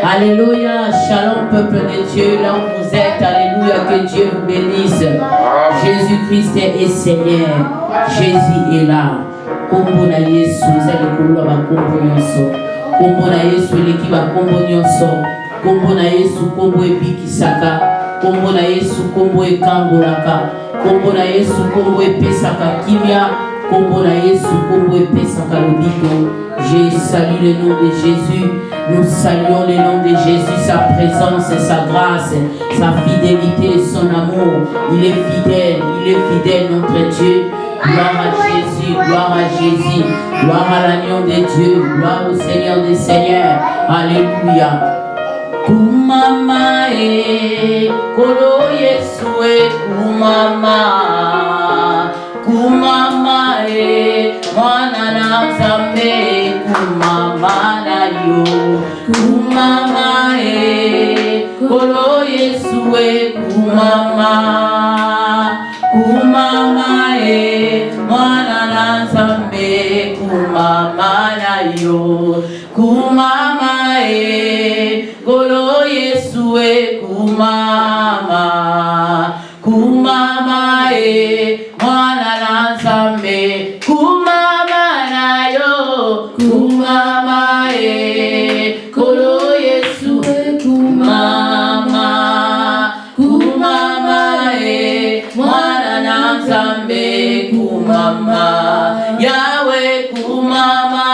Alléluia, shalom peuple de Dieu, là où vous êtes, alléluia, que Dieu vous bénisse. Jésus-Christ est Seigneur, Jésus est là. Kombo na Yesu, zali kulula ba kombo nyonso. Kombo na Yesu leki ba kombo nyonso. Kombo na Yesu kombo ebikisaka. Kombo na Yesu kombo ekangolaka. Kombo na Yesu kombo epesaka kimia. Kombo na Yesu kombo epesaka lobiko. Je salue le nom de Jésus. Nous saluons le nom de Jésus, sa présence, sa grâce, sa fidélité, son amour. Il est fidèle notre Dieu. Gloire à Jésus, gloire à Jésus, gloire à l'agneau de Dieu, gloire au Seigneur des Seigneurs. Alléluia. Kumama kolo Yesu kumama, kumama mwana na Nzambe, kumama na yo, kumama kolo Yesu kumama, kumama mwana na Nzambe, kumama na yo, kumama kolo Yesu kumama, kumama mwana na Nzambe, kumama na yo, kumama kolo Yesu kumama, kumama mwana na Nzambe, kumama Yahweh, kumama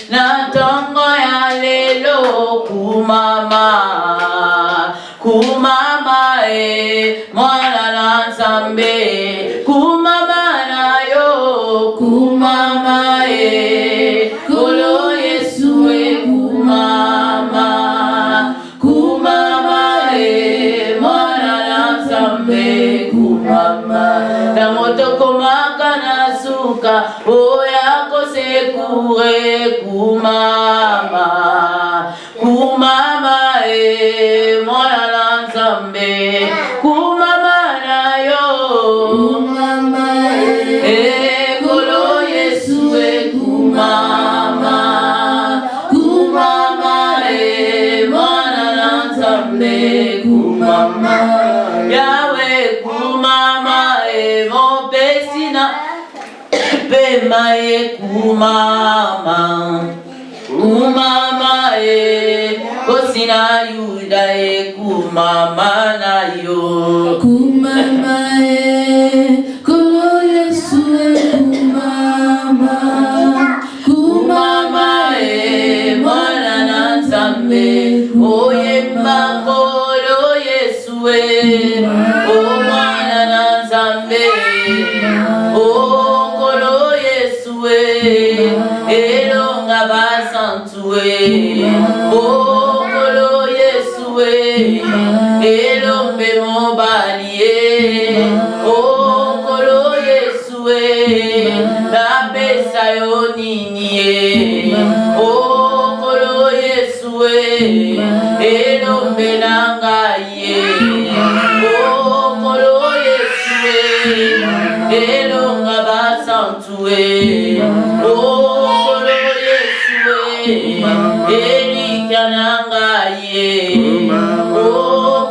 na tongo ya lelo, kumama, kumama mwana na Nzambe, kumama na yo, kumama kolo Yesu kumama, kumama mwana na Nzambe, kumama na moto komaka na suka oya kosekure, kumama, kumama mwana na Nzambe, kumama na yo, kumama kolo Yesu kumama, kumama mwana na Nzambe, kumama Yahweh, kumama mopesina pema kumama, kumama kosina Yuda kumama na yo, kumama kolo Yesu kumama, kumama mwana na Nzambe, oyemba kolo Yesu o mwana na Nzambe, o kolo Yesu elonga basantue, o kolo Yesu elombe mobalie, o kolo Yesu la pesa yo nini, o kolo Yesu elombe nangaye, o kolo Yesu elonga basantue, o kolo Yesu elika nangaye, o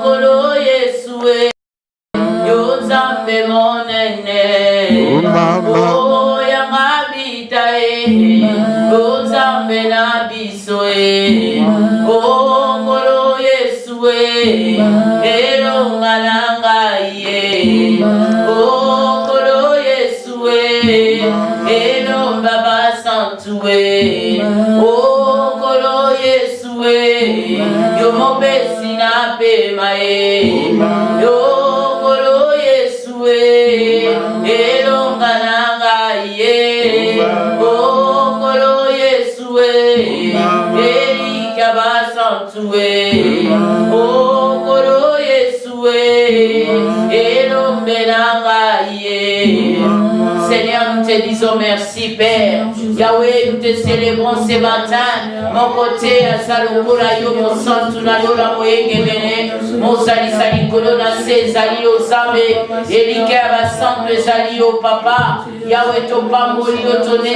kolo Yesu yo Nzambe monene, o yangabita yo Nzambe na biso o kolo Yesu elonga nangaye, o kolo Yesu elonga basantue, o kolo Yesu yo mopesi na pema yo kolo Yesu elonga nangaye, o kolo Yesu elika basantue, o kolo Yesu elombe nangaye. Seigneur, nous te disons merci Père. Yahweh, nous te célébrons ce matin. Mon côté, à Salokura, yo, mon sang, tu n'as pas la moyenne, mon sali, sali, colonna, c'est sali, au samé, et l'ikea, va semble, sali, au papa. Yahweh, ton pamboli, au tonné,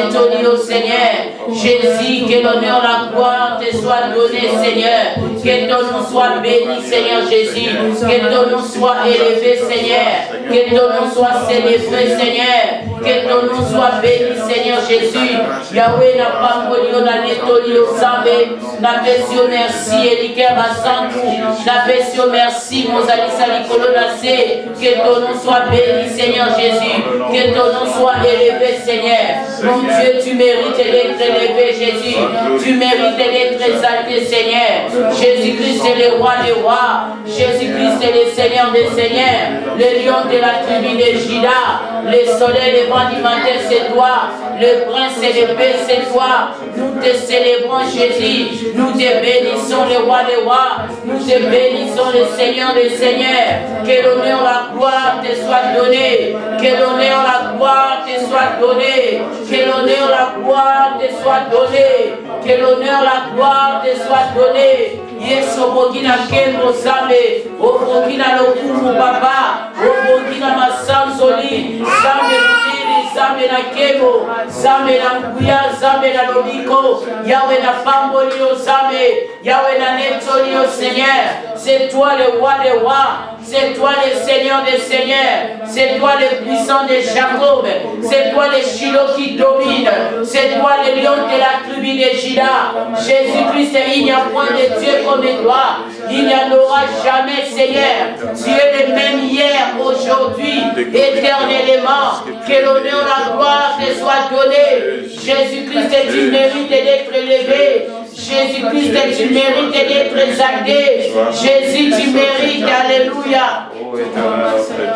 au Seigneur. Jésus, que l'honneur, la gloire te soit donnée, Seigneur. Que Que ton nom soit béni, Seigneur Jésus. Que ton nom soit élevé, Seigneur. Que ton nom soit célébré, Seigneur. Que ton nom soit béni, Seigneur Jésus. Yahweh n'a pas connu la netoli au Zambé. La bession merci, Eliker Basantou. La bession merci, Mozali Salikolo Nassé. Que ton nom soit béni, Seigneur Jésus. Que ton nom soit élevé, Seigneur. Mon Dieu, tu mérites d'être élevé, Jésus. Tu mérites d'être exalté, Seigneur. Jésus-Christ est le roi des rois. Jésus-Christ est le Seigneur des seigneurs. Le lion de la tribu de Juda. Le soleil, le vent du matin, c'est toi. Le prince et le paix, c'est toi. Nous te célébrons, Jésus. Nous te bénissons, le roi des rois. Nous te bénissons, le Seigneur des seigneurs. Que l'honneur, la gloire te soit donnée. Que l'honneur, la gloire te soit donnée. Que l'honneur, la gloire te soit donnée. Que l'honneur, la gloire te soit donnée. Yesu obogina kembo zambe, obogina lokumu baba, obogina masanzoli, zambe lubiri, zambe na kembo, zambe na mbuya, zambe na lobiko, Yahweh na pambo lio zambe, Yahweh na neto lio Seigneur, c'est toi le roi des rois. C'est toi le Seigneur des seigneurs. C'est toi le puissant de Jacob. C'est toi le Shiloh qui domine. C'est toi le lion de la tribu de Juda. Jésus-Christ, il n'y a point de Dieu comme toi. Il n'y en aura jamais, Seigneur. Tu es le même hier, aujourd'hui, éternellement. Que l'honneur, la gloire te soit donnée. Jésus-Christ, tu mérites d'être élevé. Jésus-Christ, tu mérites d'être exalté. Jésus, tu mérites, alléluia.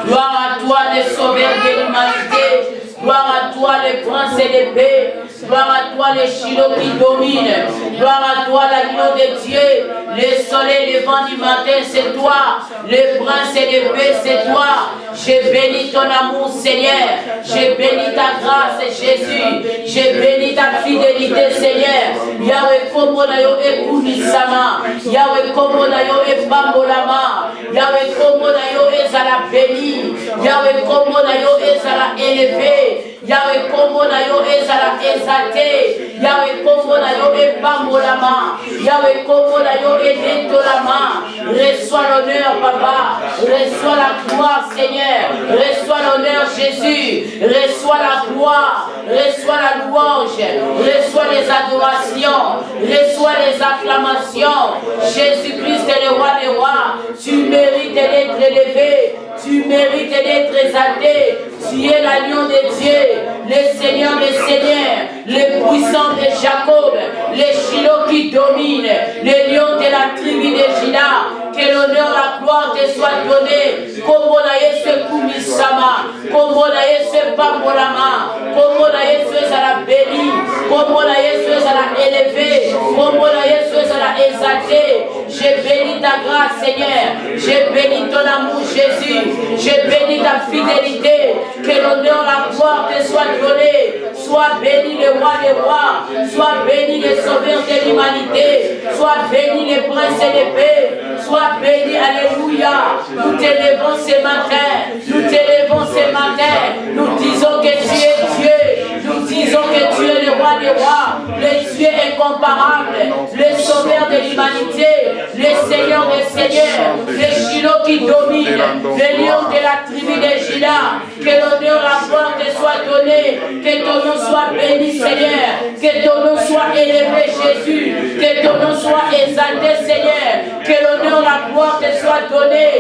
Gloire à toi, le sauveur de l'humanité. Gloire à toi, le prince et de paix. Gloire à toi, le Shiloh qui domine. Gloire à toi, l'agneau de Dieu. Le soleil, le vent du matin, c'est toi. Le prince et de paix, c'est toi. Je bénis ton amour, Seigneur. Je bénis ta grâce, Jésus. Je bénis ta fidélité, Seigneur. Yahweh, kombo na yo ekunisama. Yahweh, kombo na yo epambolama. Yahweh, kombo na yo ezala béni. Yahweh, kombo na yo ezala élevé. Yahweh, kombo na yo ezala exalté. Yahweh, kombo na yo epambolama. Yahweh, kombo na yo edetolama. Reçois l'honneur, Papa. Reçois la gloire, Seigneur. Reçois l'honneur, Jésus. Reçois la gloire. Reçois la louange. Reçois les adorations. Reçois les acclamations. Jésus-Christ est le roi des rois. Tu mérites d'être élevé. Tu mérites d'être exalté. Tu es l'agneau de Dieu, le Seigneur des seigneurs, le puissant de Jacob, le Shiloh qui domine, le lion de la tribu de Juda. Que l'honneur, la gloire te soit donnée. Comme on a Yesu kumisama, comme on a Yesu pambolama, comme on a Yesu à la béni, comme on a Yesu à la élevé, comme on a Yesu à la exalté. Je bénis ta grâce, Seigneur. Je bénis ton amour, Jésus. Je bénis ta fidélité. Que l'honneur, la gloire te soit donnée. Sois béni le roi des rois. Sois béni le sauveur de l'humanité. Sois béni le prince de paix. Sois béni, alléluia. Nous t'élevons ce matin. Nous t'élevons ce matin. Nous disons que tu es Dieu. Nous disons que tu es le roi des rois. Le Dieu incomparable. Le sauveur de l'humanité. Le Seigneur des seigneurs. Le Shiloh qui domine. Le lion de la tribu de Juda. Que l'honneur, la gloire te soit donnée. Que ton nom soit béni, Seigneur. Que ton nom soit élevé, Jésus. Que ton nom soit exalté, Seigneur. Que l'honneur, la gloire te soit donnée.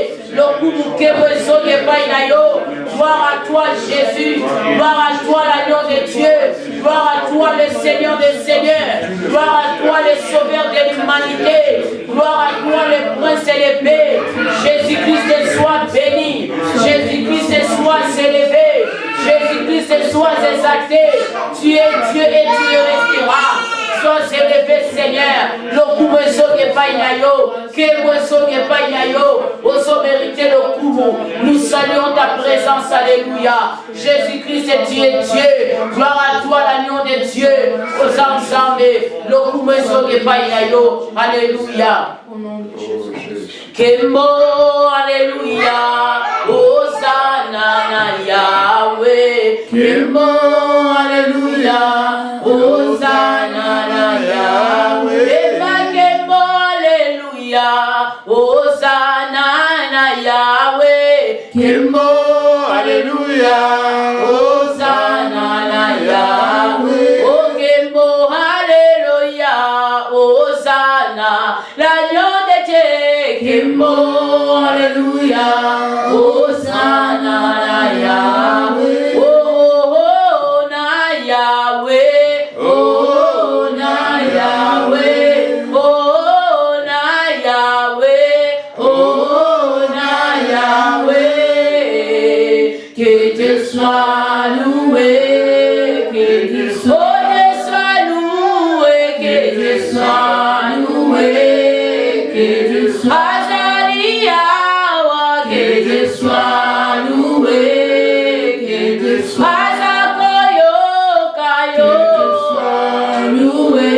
Gloire à toi, Jésus. Gloire à toi, l'agneau de Dieu. Gloire à toi, le Seigneur des seigneurs. Gloire à toi, le sauveur de l'humanité. Gloire à toi, le prince et le paix. Jésus-Christ soit béni. Jésus-Christ soit élevé. Jésus-Christ soit exalté. Tu es Dieu et tu le resteras. Sois élevé, Seigneur. Le coup me sauve pas inayo. Que me sauve pas inayo. Oso mériter le coup. Nous saluons ta présence. Alléluia. Jésus-Christ, tu es Dieu. Gloire à toi, l'agneau de Dieu. Aux ensemble. Le coup me sauve pas inayo. Alléluia. Au nom de Jésus. Kembo, alléluia. Hosanna na Yahweh. Kembo, alléluia. Hosanna na Yahweh. Eba kembo, alléluia. Hosanna na Yahweh. Kimbo, Alléluia. Hosanna na Yahweh. Oh Kimbo, Alléluia. Hosanna, l'agneau de Dieu. Kimbo, Alléluia. Hosanna na Yahweh. Oh, oh, oh, na Yahweh. Oh, na Yahweh. Oh, na Yahweh. Oh, na Yahweh. Que Dieu soit loué. Que Dieu soit loué. Que Dieu soit loué. Que Dieu soit Azariah. Que Dieu soit loué. Que Dieu soit Zakoyo. Que Dieu soit loué.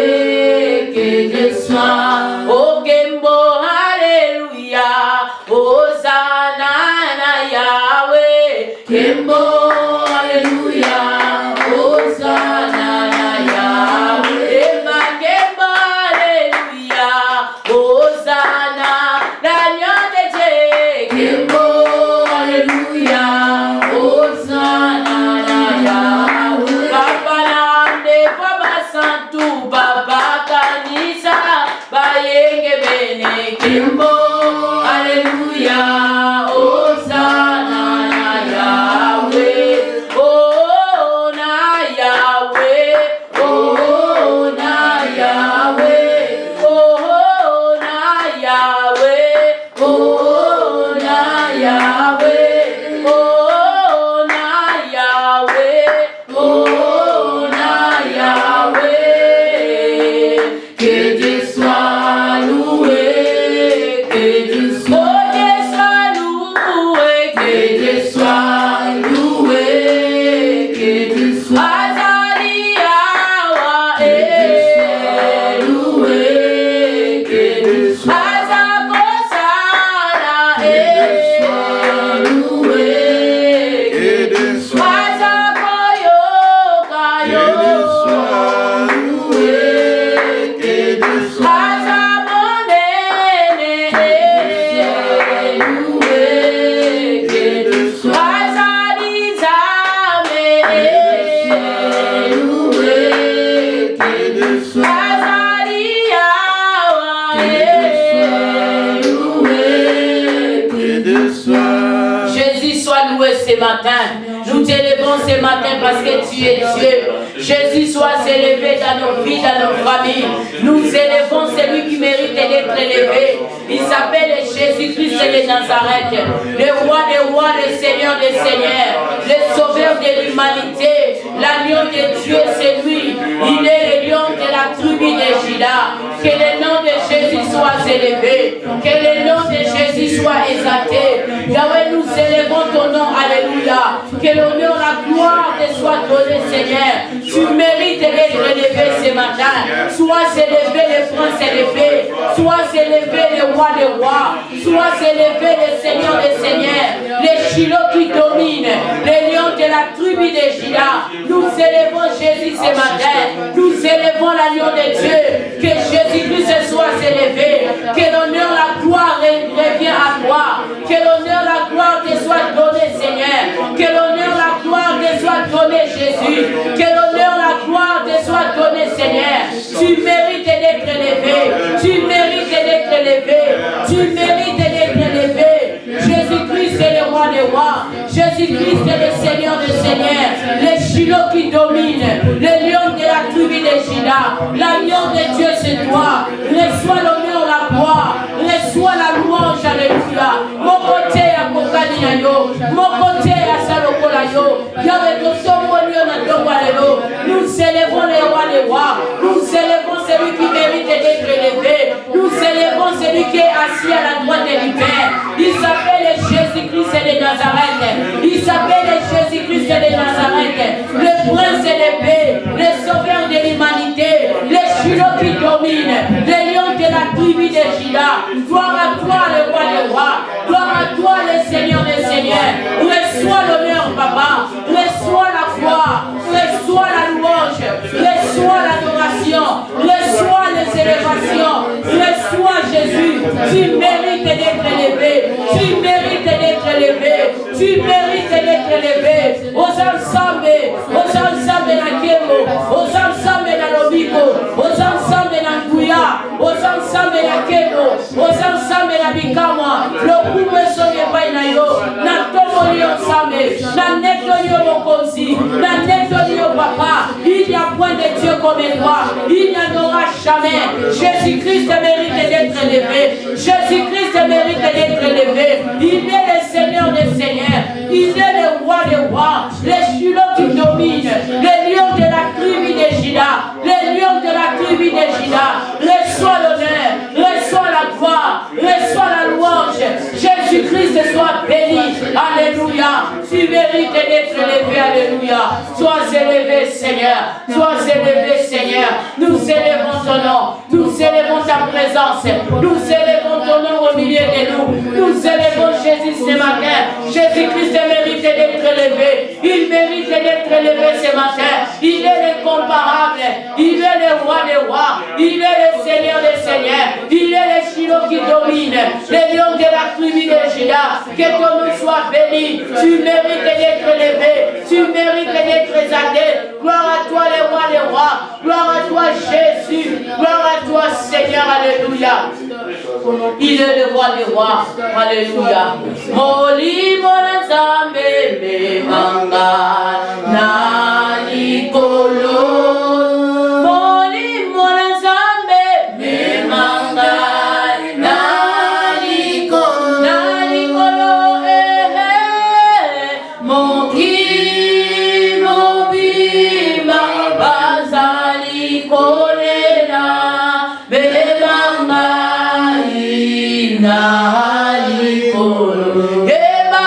Que Dieu soit Oh Gembo, Alléluia. Hosanna na Yahweh. Gembo, Alléluia. Hosanna na Yahweh. Emma Gembo, Alléluia. Hosanna, l'agneau de Dieu. Gembo, Alléluia. Hosanna na Yahweh. Papa Nande, Papa Santu, Papa Kanisa, Bayenge Bene. Gembo, Alléluia. Hosanna na Yahweh. Oh, na Yahweh. Oh, na Yahweh. Oh, na Yahweh. Oh, na Yahweh. Oh, na Yahweh. Oh, na Yahweh. Que Dieu soit loué. Que Dieu soit loué. Que Dieu soit loué. Que Dieu soit Azariah est loué. Que Dieu soit Azakosana est loué. Que Dieu soit Azakoyo Kayo loué. Que Dieu soit Azamonene est loué. Que Dieu soit Azalizame est loué. Que Dieu soit Azariah est loué. Que Dieu soit Jésus soit loué ce matin. Nous t'élevons ce matin parce que tu es Dieu. Jésus soit élevé dans nos vies, dans nos familles. Nous élevons celui qui mérite d'être élevé. Il s'appelle Jésus-Christ de Nazareth, le roi des rois, le Seigneur des seigneurs, le sauveur de l'humanité, l'agneau de Dieu, c'est lui. Il est le lion de la tribu de Juda. Que le nom de Jésus soit élevé. Que le nom de Jésus soit exalté. Yahweh, nous élevons ton nom. Alléluia. Que l'honneur, la gloire te soit donnée, Seigneur. Tu mérites d'être élevé ce matin. Sois élevé le prince élevé. Sois élevé le roi des rois. Sois élevé le Seigneur des seigneurs. Les Shiloh qui dominent. Les lions de la tribu de Juda. Nous élevons Jésus ce matin. Nous élevons l'agneau de Dieu. Que Jésus-Christ soit élevé. Que l'honneur, la gloire revient à toi. Que l'honneur, la gloire te soit donnée, Seigneur. Que l'honneur, la gloire te soit donnée, Jésus. Que l'honneur, la gloire te soit donnée, Seigneur. Tu mérites d'être élevé. Tu mérites d'être élevé. Tu mérites d'être élevé. Jésus-Christ est le roi des rois. Jésus-Christ est le Seigneur des seigneurs. Les Shiloh qui dominent. Les lions de la tribu de Juda. L'agneau de Dieu, c'est toi. Reçois l'honneur, la gloire. Reçois la louange. Alléluia. Mon côté à Kokadinayo. Mon côté à Salokolayo. Nous élevons les rois des rois. Nous élevons celui qui mérite d'être élevé. Nous élevons celui qui est assis à la droite du Père. Il s'appelle Jésus-Christ de Nazareth. Il s'appelle Jésus-Christ de Nazareth. Le prince de paix, le sauveur de l'humanité, les Shiloh qui dominent, les lions de la tribu de Juda. Gloire à toi, le roi des rois. Gloire à toi, le Seigneur des seigneurs. Reçois l'honneur, papa. Reçois la gloire. Reçois la louange. Reçois l'adoration. Reçois les élévations. Reçois Jésus. Tu mérites d'être élevé. Tu mérites d'être élevé. Tu mérites d'être élevé. Aux ensembles la Kemo, aux ensembles la Lobiko, aux ensembles la Nguya, aux ensembles la Kemo, aux ensembles la Bikama. Le coup me sonne pas na yo. Na tomoli ensemble. Na netoni mokosi. Na netoni papa. Il n'y a point de Dieu comme toi. Il n'y en aura jamais. Jésus-Christ mérite d'être élevé. Jésus-Christ mérite d'être élevé. Il est le Seigneur des Seigneurs. Il est le roi des rois. Les Shiloh qui dominent. Les lions de la tribu de Juda. Les lions de la tribu de Juda. Reçois l'honneur. Reçois la gloire. Reçois la louange. Jésus-Christ soit béni. Alléluia. Tu mérites d'être élevé. Alléluia. Sois élevé, Seigneur. Sois élevé, Seigneur. Nous élevons ton nom. Nous élevons ta présence. Nous élevons ton nom au milieu de nous. Nous élevons Jésus ce matin. Jésus-Christ mérite d'être élevé. Il mérite d'être élevé ce matin. Il est l'incomparable. Il est le roi des rois. Il est le Seigneur des seigneurs. Il est le Shiloh qui domine. Les lions de la tribu de Juda. Que ton nom soit béni. Tu mérites d'être élevé. Tu mérites d'être exalté. Gloire à toi, le roi des rois. Gloire à toi, Jésus. Gloire à toi, Seigneur. Alléluia. Il est le roi des rois. Alléluia. Moli mona zambe me manga na nikolo. Moli mona zambe me manga na nikolo. Na nikolo moki mobima bazali kolera me manga ina nikolo. Eba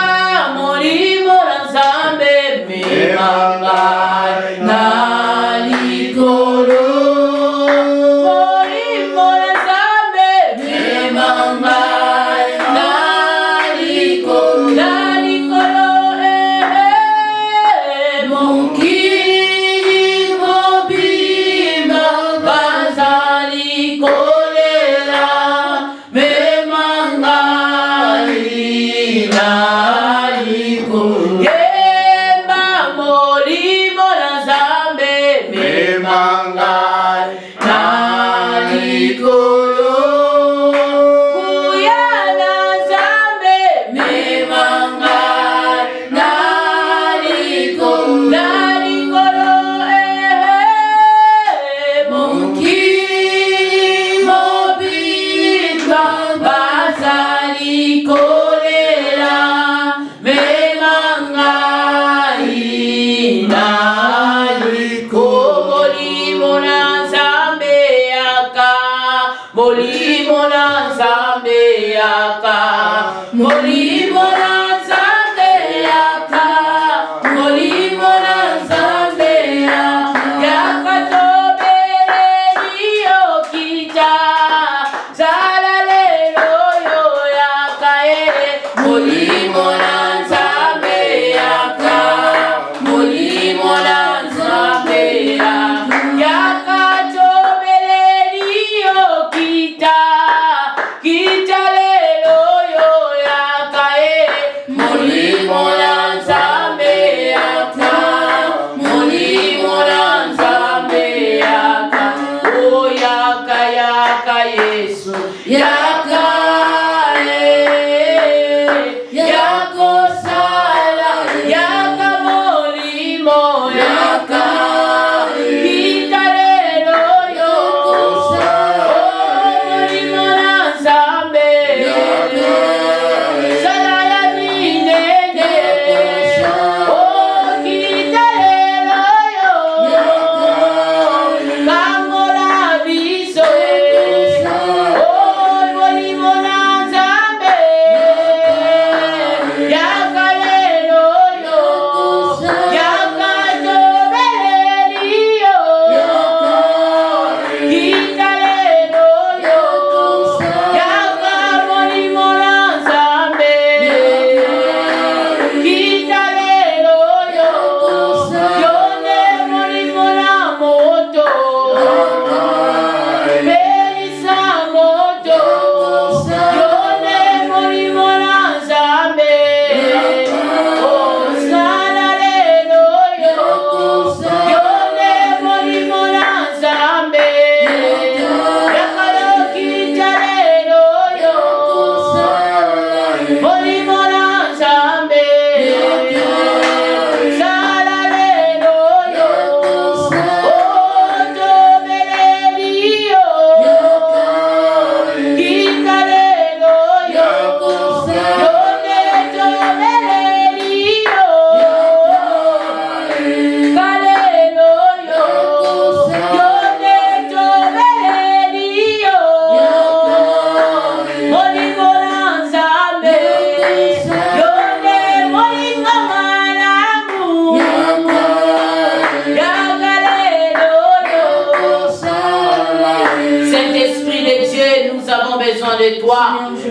mori mora zambe me manga na nikolo. Mori mora zambe me manga na nikolo. Na nikolo monkiri mobima bazali kolera me manga ina nikolo. Yeba mori mora zambe me manga na nikolo. Kuyana zambe me manga na nikolo. Na nikolo monkiri mobima bazali kolera me manga ina nikolo. Molimo na zambe yaka. Molimo na zambe yaka. Molimo na zambe yaka. Molimo na zambe yaka. Yaka tobere niyo kita. Zala lelo yo yaka ere. Molimo na zambe yaka. Molimo na zambe yaka. Yaka tobere niyo kita. Kita lelo yo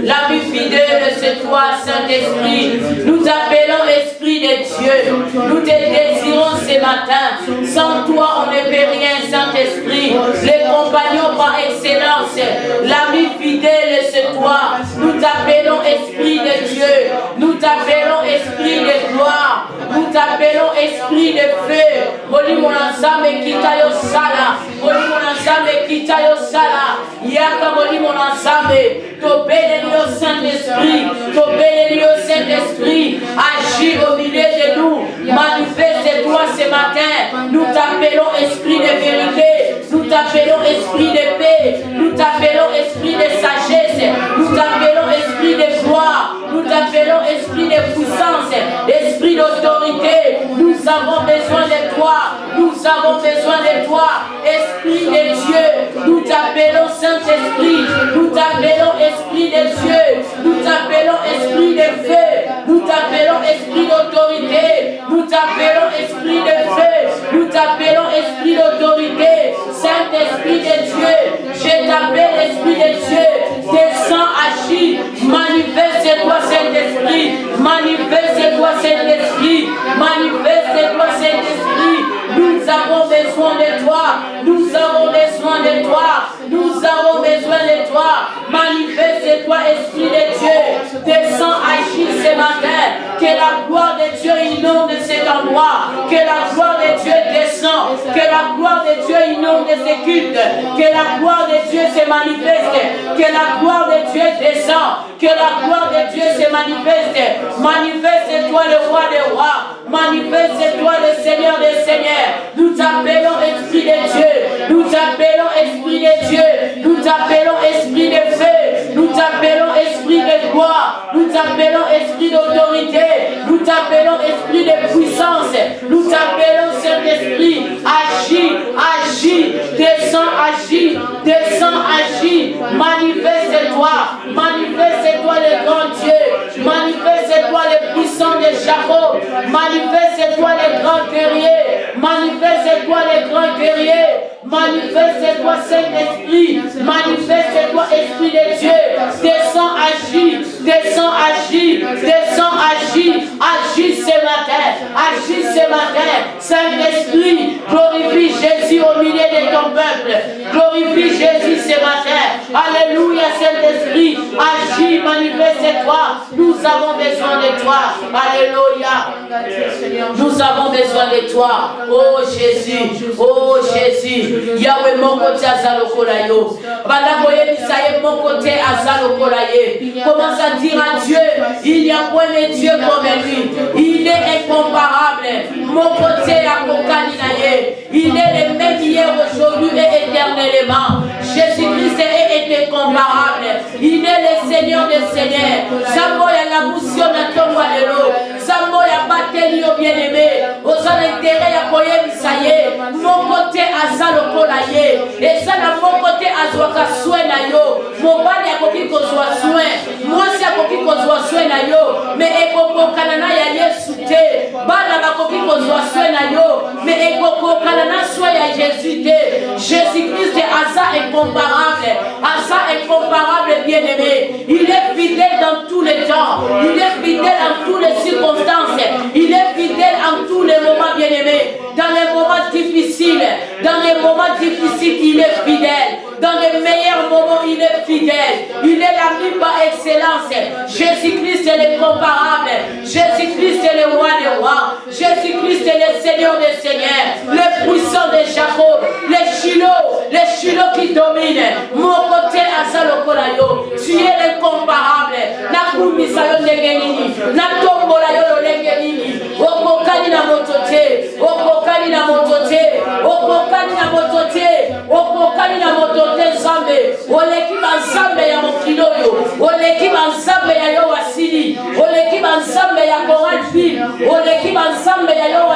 L'ami fidèle, c'est toi, Saint-Esprit. Nous t'appelons Esprit de Dieu. Nous te désirons ce matin. Sans toi, on ne peut rien, Saint-Esprit. Les compagnons par excellence. L'ami fidèle, c'est toi. Nous t'appelons Esprit de Dieu. Nous t'appelons Esprit de gloire. Nous t'appelons Esprit de feu. Moli mon ensemble kita yo sala. Moli mon ensemble kita yo sala. Yaka moli mon ensemble. T'obéis au Saint-Esprit. T'obéis au Saint-Esprit. Agis au milieu de nous. Manifeste-toi ce matin. Nous t'appelons Esprit de vérité. Nous t'appelons Esprit de paix. Nous t'appelons Esprit de sagesse. Nous t'appelons Esprit de gloire. Nous t'appelons Esprit de puissance. Esprit d'autorité. Nous avons besoin de toi. Nous avons besoin de toi. Esprit de Dieu. Nous t'appelons Saint-Esprit. Nous t'appelons Esprit de Dieu. Nous t'appelons Esprit de feu. Nous t'appelons Esprit d'autorité. Nous t'appelons Esprit de feu. Nous t'appelons Esprit d'autorité. Saint-Esprit de Dieu. Je t'appelle Esprit de Dieu. Descends, agis. Manifeste-toi, Saint-Esprit. Manifeste-toi, Saint-Esprit. Manifeste-toi, Saint-Esprit. Nous avons besoin de toi. Nous avons besoin de toi. Nous avons besoin de toi. Manifeste-toi, Esprit de Dieu. Descends, agis ce matin. Que la gloire de Dieu inonde cet endroit. Que la gloire de Dieu descend. Que la gloire de Dieu inonde ces cultes. Que la gloire de Dieu se manifeste. Que la gloire de Dieu descend. Que la gloire de Dieu se manifeste. Manifeste-toi le roi des rois. Manifeste-toi le Seigneur des seigneurs. Nous t'appelons Esprit de Dieu. Nous t'appelons Esprit de Dieu. Nous t'appelons Esprit de feu. Nous t'appelons Esprit de gloire. Nous t'appelons Esprit d'autorité. Nous t'appelons Esprit de puissance. Nous t'appelons Saint-Esprit. Agis, agis, descends, agis, descends, agis. Manifeste-toi, manifeste-toi le grand Dieu. Manifeste-toi le puissant de Jacob. Manifeste-toi le grand guerrier. Manifeste-toi le grand guerrier. Manifeste-toi Saint-Esprit. Manifeste-toi Esprit de Dieu. Descends, agis, descends, agis, descends, agis, agis ce matin, agis ce matin. Saint-Esprit, glorifie Jésus au milieu de ton peuple. Glorifie Jésus ce matin. Alléluia, Saint-Esprit, agis, manifeste-toi. Nous avons besoin de toi. Alléluia. Nous avons besoin de toi. Oh Jésus, oh Jésus. Yahweh, mon côté azalokola yo. Balaboye misaye, mon côté azalokola ye. Commence à dire à Dieu, il n'y a point de Dieu comme lui. Il est incomparable. Mon côté à Kokaninaye. Il est le même hier, aujourd'hui et éternellement. Jésus-Christ est incomparable. Il est le Seigneur des Seigneurs. Samoya la moussion na tomba de l'eau. Samoya bateli au bien-aimé. Aux intérêts à Koye misaye. Mon côté azalokola ye. Et ça na mon côté azwaka soin na yo. Mon bali a koki kozwa soin. Moi si a koki kozwa soin na yo. Mais ekoko kanana ya Yesu te. Bana ba koki kozwa soin na yo. Mais ekoko kanana soin ya Jésus te. Jésus-Christ est asa incomparable. Asa incomparable bien-aimé. Il est fidèle dans tous les temps. Il est fidèle en toutes les circonstances. Il est fidèle en tous les moments bien-aimés. Dans les moments difficiles. Dans les moments difficiles, il est fidèle. Dans les meilleurs moments, il est fidèle. Il est l'ami par excellence. Jésus-Christ est l'incomparable. Jésus-Christ est le roi des rois. Jésus-Christ est le Seigneur des seigneurs. Le puissant de Jacob. Les Shiloh qui dominent. Mon côté à Salokolayo. Tu es l'incomparable. Nakumisayo Negenini. Natomborayo Negenini. Okokani na motote. Okokani na motote. Okokani na motote. Okokani na motote. Zambe, oleki banzambe ya mokiloyo, oleki banzambe ya yo wasili, oleki banzambe ya Coranville, oleki banzambe ya yo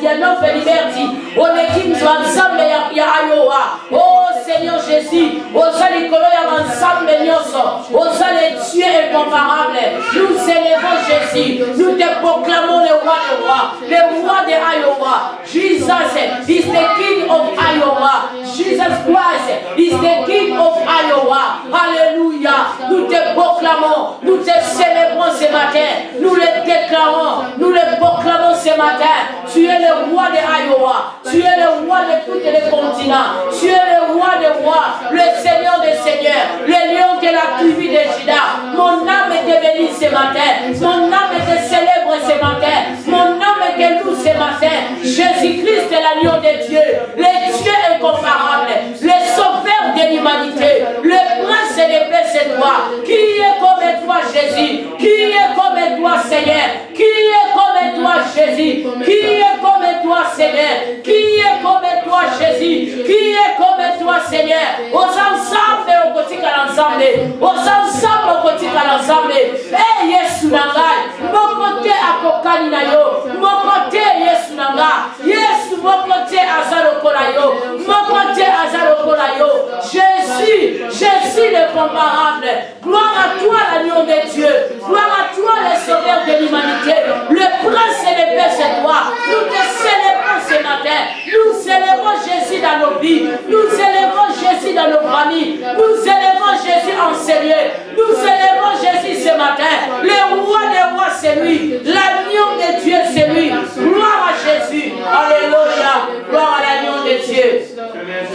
ya Nouvelle Liberty, oleki banzambe ya Iowa. Oh Seigneur Jésus, osali kolo ya banzambe nyoso, osali Dieu incomparable. Nous célébrons Jésus, nous te proclamons le roi des rois, le roi de Iowa. Jesus is the king of Iowa. Jesus Christ is the king of Iowa. Alléluia. Nous te proclamons, nous te célébrons ce matin, nous le déclarons, nous le proclamons ce matin. Tu es le roi de Iowa, tu es le roi de tous les continents, tu es le roi des rois, le Seigneur des seigneurs, le lion de la tribu de Juda. Mon âme est bénie ce matin, mon âme te célèbre ce matin, mon âme te loue ce matin. Jésus-Christ est l'agneau de Dieu, le Dieu incomparable, le sauveur de l'humanité, le prince de paix, c'est toi. Qui est comme toi, Jésus? Qui est comme toi, Seigneur? Qui est comme toi, Jésus? Qui est comme toi, Seigneur? Qui est comme toi, Jésus? Qui est comme toi, Seigneur? Aux ensemble, au quotidien l'ensemble, aux ensemble, au quotidien l'ensemble. Eh, Yesu Nangai, mon côté à Kokani Nayo, mon côté Yesu Nanga, Yesu, mon côté Azaro Kolayo, mon côté Azaro Kolayo. Jésus, Jésus le comparable. Gloire à toi, l'agneau de Dieu. Gloire à toi, le sauveur de l'humanité. Le prince de paix, c'est toi. Nous te célébrons ce matin. Nous célébrons Jésus dans nos vies. Nous célébrons Jésus dans nos familles. Nous célébrons Jésus en Seigneur. Nous célébrons Jésus ce matin. Le roi des rois, c'est lui. L'agneau de Dieu, c'est lui. Gloire à Jésus. Alléluia. Gloire à l'agneau de Dieu.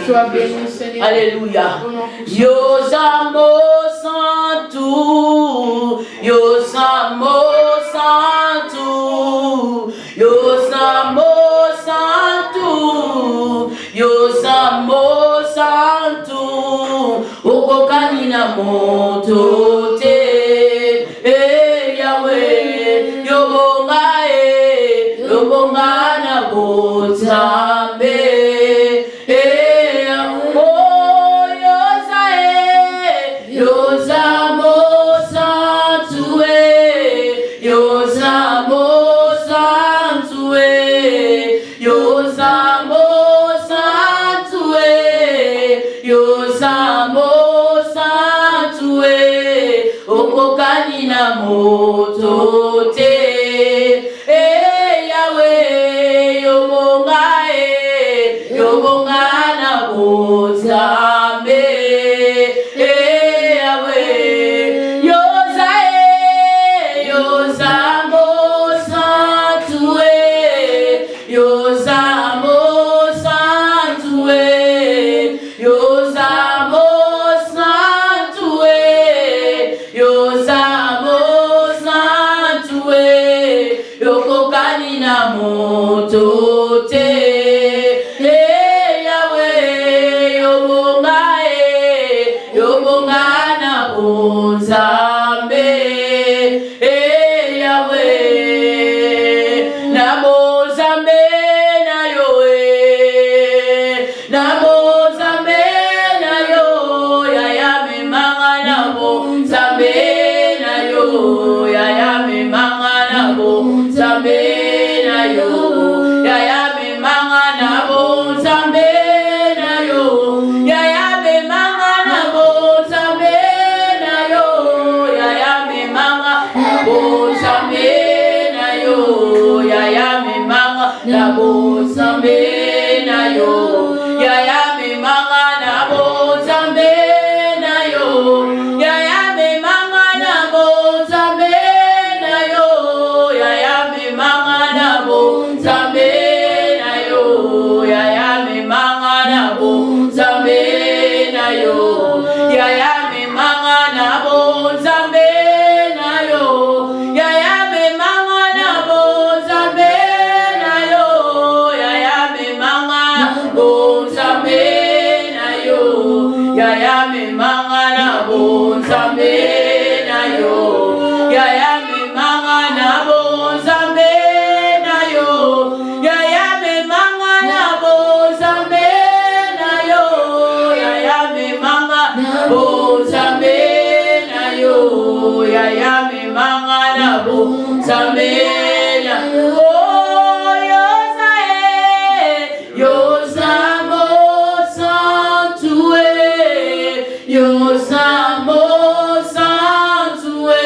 Sois béni, Seigneur. Alléluia. Yosamo Santu, Yosamo Santu, Yosamo Santu, Yosamo Santu, Okokani na moto te, Yahweh, Yobonga na botambe. Moto te, Yahweh, Yobonga na botambe, Yahweh, Yozamo Santue, Yozamo Santue, Yozamo Santue, Yozamo Yokokani na moto te, Yahweh, Yobonga na bonzambe, Yahweh, na bonzambe na yoe, na bonzambe na yo, yaya memanga na bonzambe na yo, yaya memanga na bonzambe na yo, yaya memanga na bonzambe na yo, yaya memanga na bonzambe na yo, yaya memanga na bonzambe na yo, yaya memanga na bonzambe na yo, yaya memanga na bonzambe na yo, yaya memanga na bonzambe na yo, yaya memanga na bonzambe na yo, yaya memanga na bonzambe na yo, yaya memanga na bonzambe na yo, yaya memanga na bonzambe na yo, yaya memanga na bonzambe na yo, yaya memanga na bonzambe na yo, yaya memanga na bonzambe na yo, yaya memanga na bonzambe na yo, yaya memanga na bonzambe na yo, yaya memanga na bonzambe na yo. Yozamo Santue, Yozamo Santue,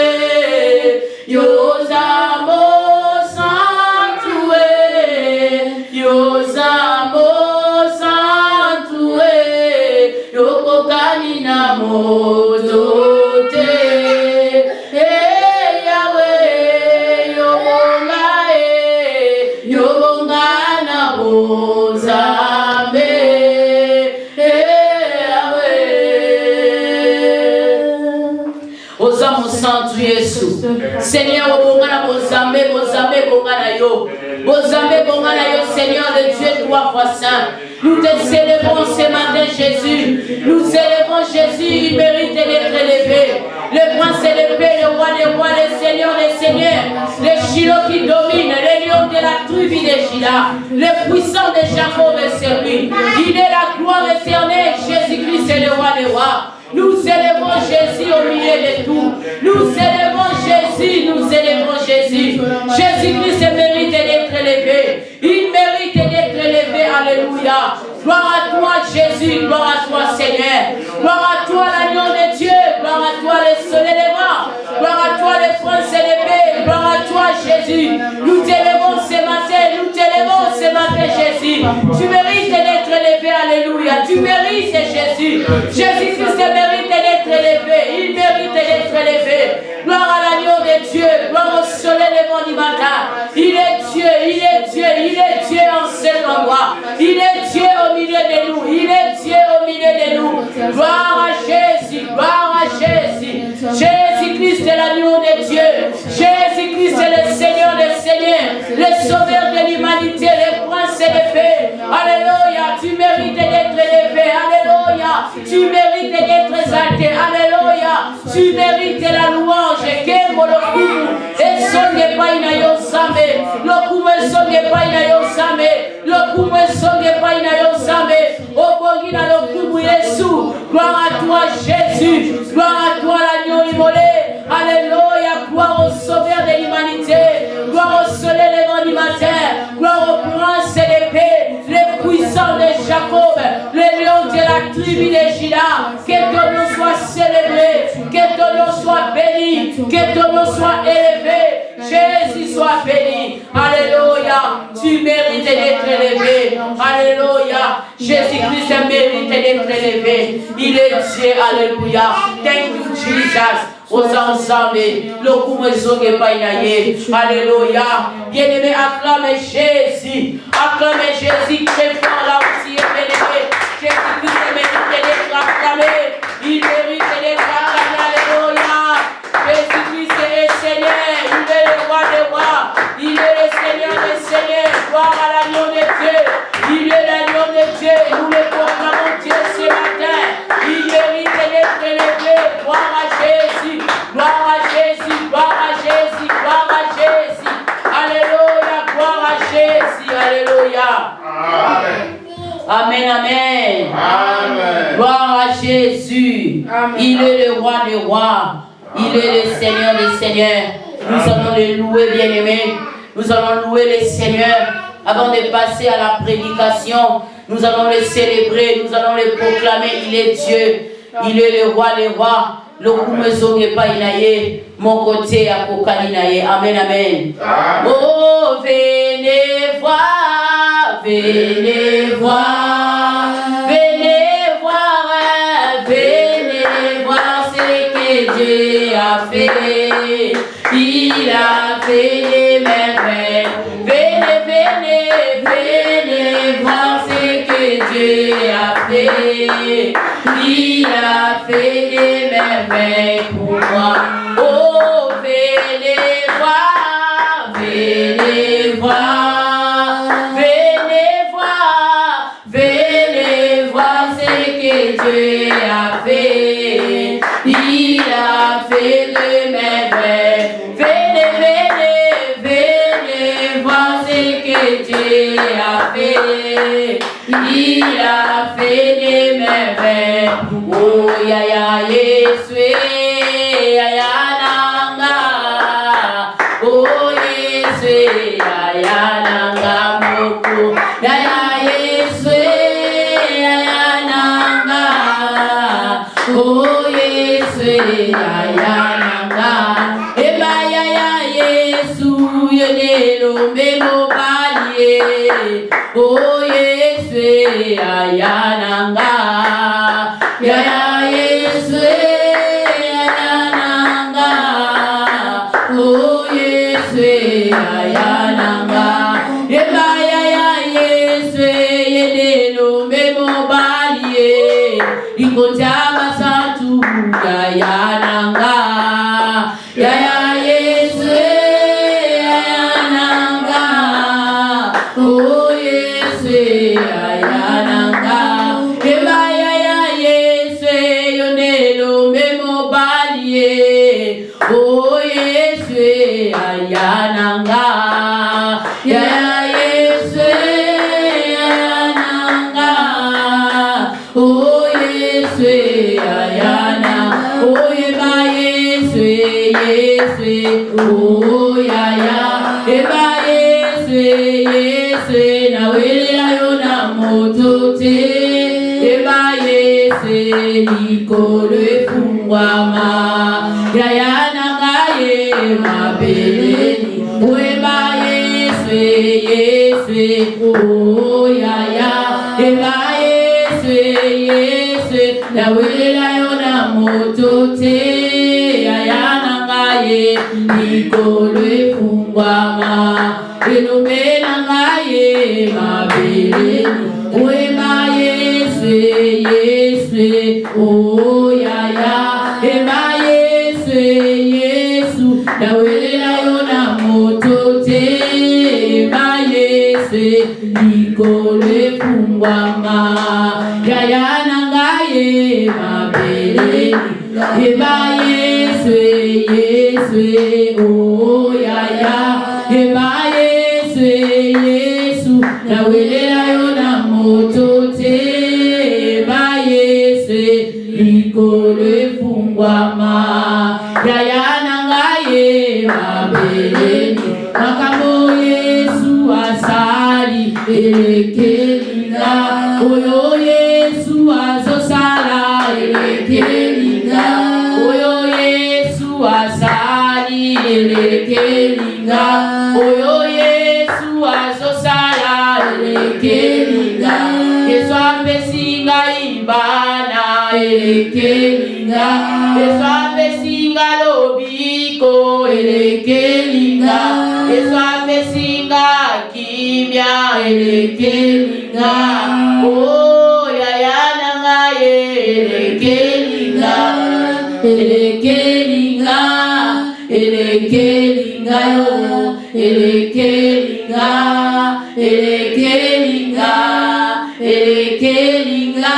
Yozamo Santue. Boza mon centre Yesu. Seigneur, bongana bozambe bongana yo. Bozambe bongana yo, Seigneur de Dieu, 3 fois saint. Nous te célébrons ce matin, Jésus. Nous célébrons Jésus, il mérite d'être élevé. Le prince et le paix, le roi des rois, le seigneur des seigneurs, le Shiloh qui domine, le lion de la tribu de Juda, le puissant de Jacob est lui. Il est la gloire éternelle, Jésus-Christ est le roi des rois. Nous célébrons Jésus au milieu de tout. Nous célébrons Jésus, nous célébrons Jésus. Jésus-Christ mérite d'être élevé. Il mérite d'être élevé. Alléluia. Gloire à toi Jésus, gloire à toi Seigneur. Gloire à toi l'agneau de Dieu. Gloire à toi le soleil des vents. Gloire à toi le prince et l'épée. Gloire à toi Jésus. Nous t'élevons ce matin. Nous t'élevons ce matin Jésus. Tu mérites d'être élevé. Alléluia. Tu mérites Jésus. Jésus-Christ mérite d'être élevé. Il mérite d'être élevé. Gloire à l'agneau de Dieu. Gloire au soleil levant du matin. Il est Dieu. Il est Dieu. Il est Dieu en cet endroit. Il est Dieu au milieu de nous. Il est Dieu au milieu de nous. Gloire à Jésus. Gloire à Jésus. Jésus-Christ est l'agneau de Dieu. Jésus-Christ est le Seigneur des Seigneurs. Le sauveur de l'humanité. Le prince et le paix. Alléluia. Tu mérites d'être élevé. Alléluia. Tu mérites d'être exalté. Alléluia. Tu mérites la louange. Kembo lokumu. Esonge pa ina yo same. Lokumu esonge pa ina yo same. Lokumu esonge pa ina yo same. Obongi na lokumu Yesu. Gloire à toi Jésus. Gloire à toi l'agneau immolé. Alléluia. Gloire au sauveur de l'humanité. Gloire au soleil levant du matin. Gloire au prince et l'épée. Le puissant de Jacob. Le lion de la tribu de Juda. Que ton nom soit célébré. Que ton nom soit béni. Que ton nom soit élevé. Jésus soit béni. Alléluia. Tu mérites d'être élevé. Alléluia. Jésus-Christ mérite d'être élevé. Il est Dieu. Alléluia. Thank you, Jesus. Aux ensemble, le coup me songe pas inaye. Alléluia. Bien-aimé, acclamez Jésus. Acclamez Jésus très fort là aussi. Bien-aimé, Jésus-Christ mérite d'être acclamé. Il mérite d'être acclamé. Alléluia. Jésus-Christ est Seigneur. Il est le roi des rois. Il est le Seigneur des seigneurs. Gloire à l'agneau de Dieu. Il est l'agneau de Dieu. Nous le proclamons Dieu ce matin. Il mérite d'être élevé. Gloire à Jésus. Gloire à Jésus. Gloire à Jésus. Gloire à Jésus. Alléluia. Gloire à Jésus. Alléluia. Amen. Amen. Amen. Gloire à Jésus. Amen. Il est le roi des rois. Il est le Seigneur des seigneurs. Nous allons le louer, bien-aimés. Nous allons louer le Seigneur. Avant de passer à la prédication, nous allons le célébrer, nous allons le proclamer. Il est Dieu. Il est le roi des rois. Le kumezo n'est pas inaye. Mon côté à Kokalinaye. Amen, amen. Oh, venez voir, venez voir, venez voir, venez voir ce que Dieu a fait. Il a fait des merveilles. Venez, venez, venez voir ce que Dieu a fait. Il a fait des merveilles pour moi. Oh, venez voir, venez voir, venez voir, venez voir ce que Dieu a fait. Il a fait des merveilles. Venez, venez, venez voir ce que Dieu a fait. Il a fait des merveilles. Oh, ya ya Yesu, ya ya nanga. Oh, Yesu, ya ya nanga moko. Ya ya Yesu, ya ya nanga. Oh, Yesu, ya ya nanga. Eba ya ya Yesu, yene lo memo balie. Oh, Yesu, ya ya nanga. Ya ya Yesu, ya ya nanga. Oh, Yesu, ya ya nanga. Eba ya ya Yesu, yene lo memo balie. Ikontama santu ya ya nanga. Yesu, oh ya ya, eba Yesu, na wele ayo na motote, eba Yesu, likolo efungwama, ya ya na ngaye mabeleni, oh eba Yesu, oh ya ya, eba Yesu, na wele ayo na motote, ya ya na ngaye likolo efungwama, enumena ngaye mabeleni, ema Yesu, oh ya ya, ema Yesu, na welela yo na motote, ema Yesu, likolo efungwama, ya ya na ngaye mabeleni, ema Yesu, oh ya ya, ema Yesu, na welela yo na motote, ema Yesu, likolo efungwama, ya ya na ngaye mabeleni, makambo Yesu asali elekelinga, oyo Yesu azosala elekelinga, oyo Yesu asali elekelinga, oyo Yesu azosala elekelinga, Yesu apesinga ibana elekelinga, Yesu apesinga lobiko elekelinga, Yesu apesinga kimya elekelinga, oh ya ya na ngaye elekelinga, elekelinga, elekelinga yo, elekelinga, elekelinga, elekelinga,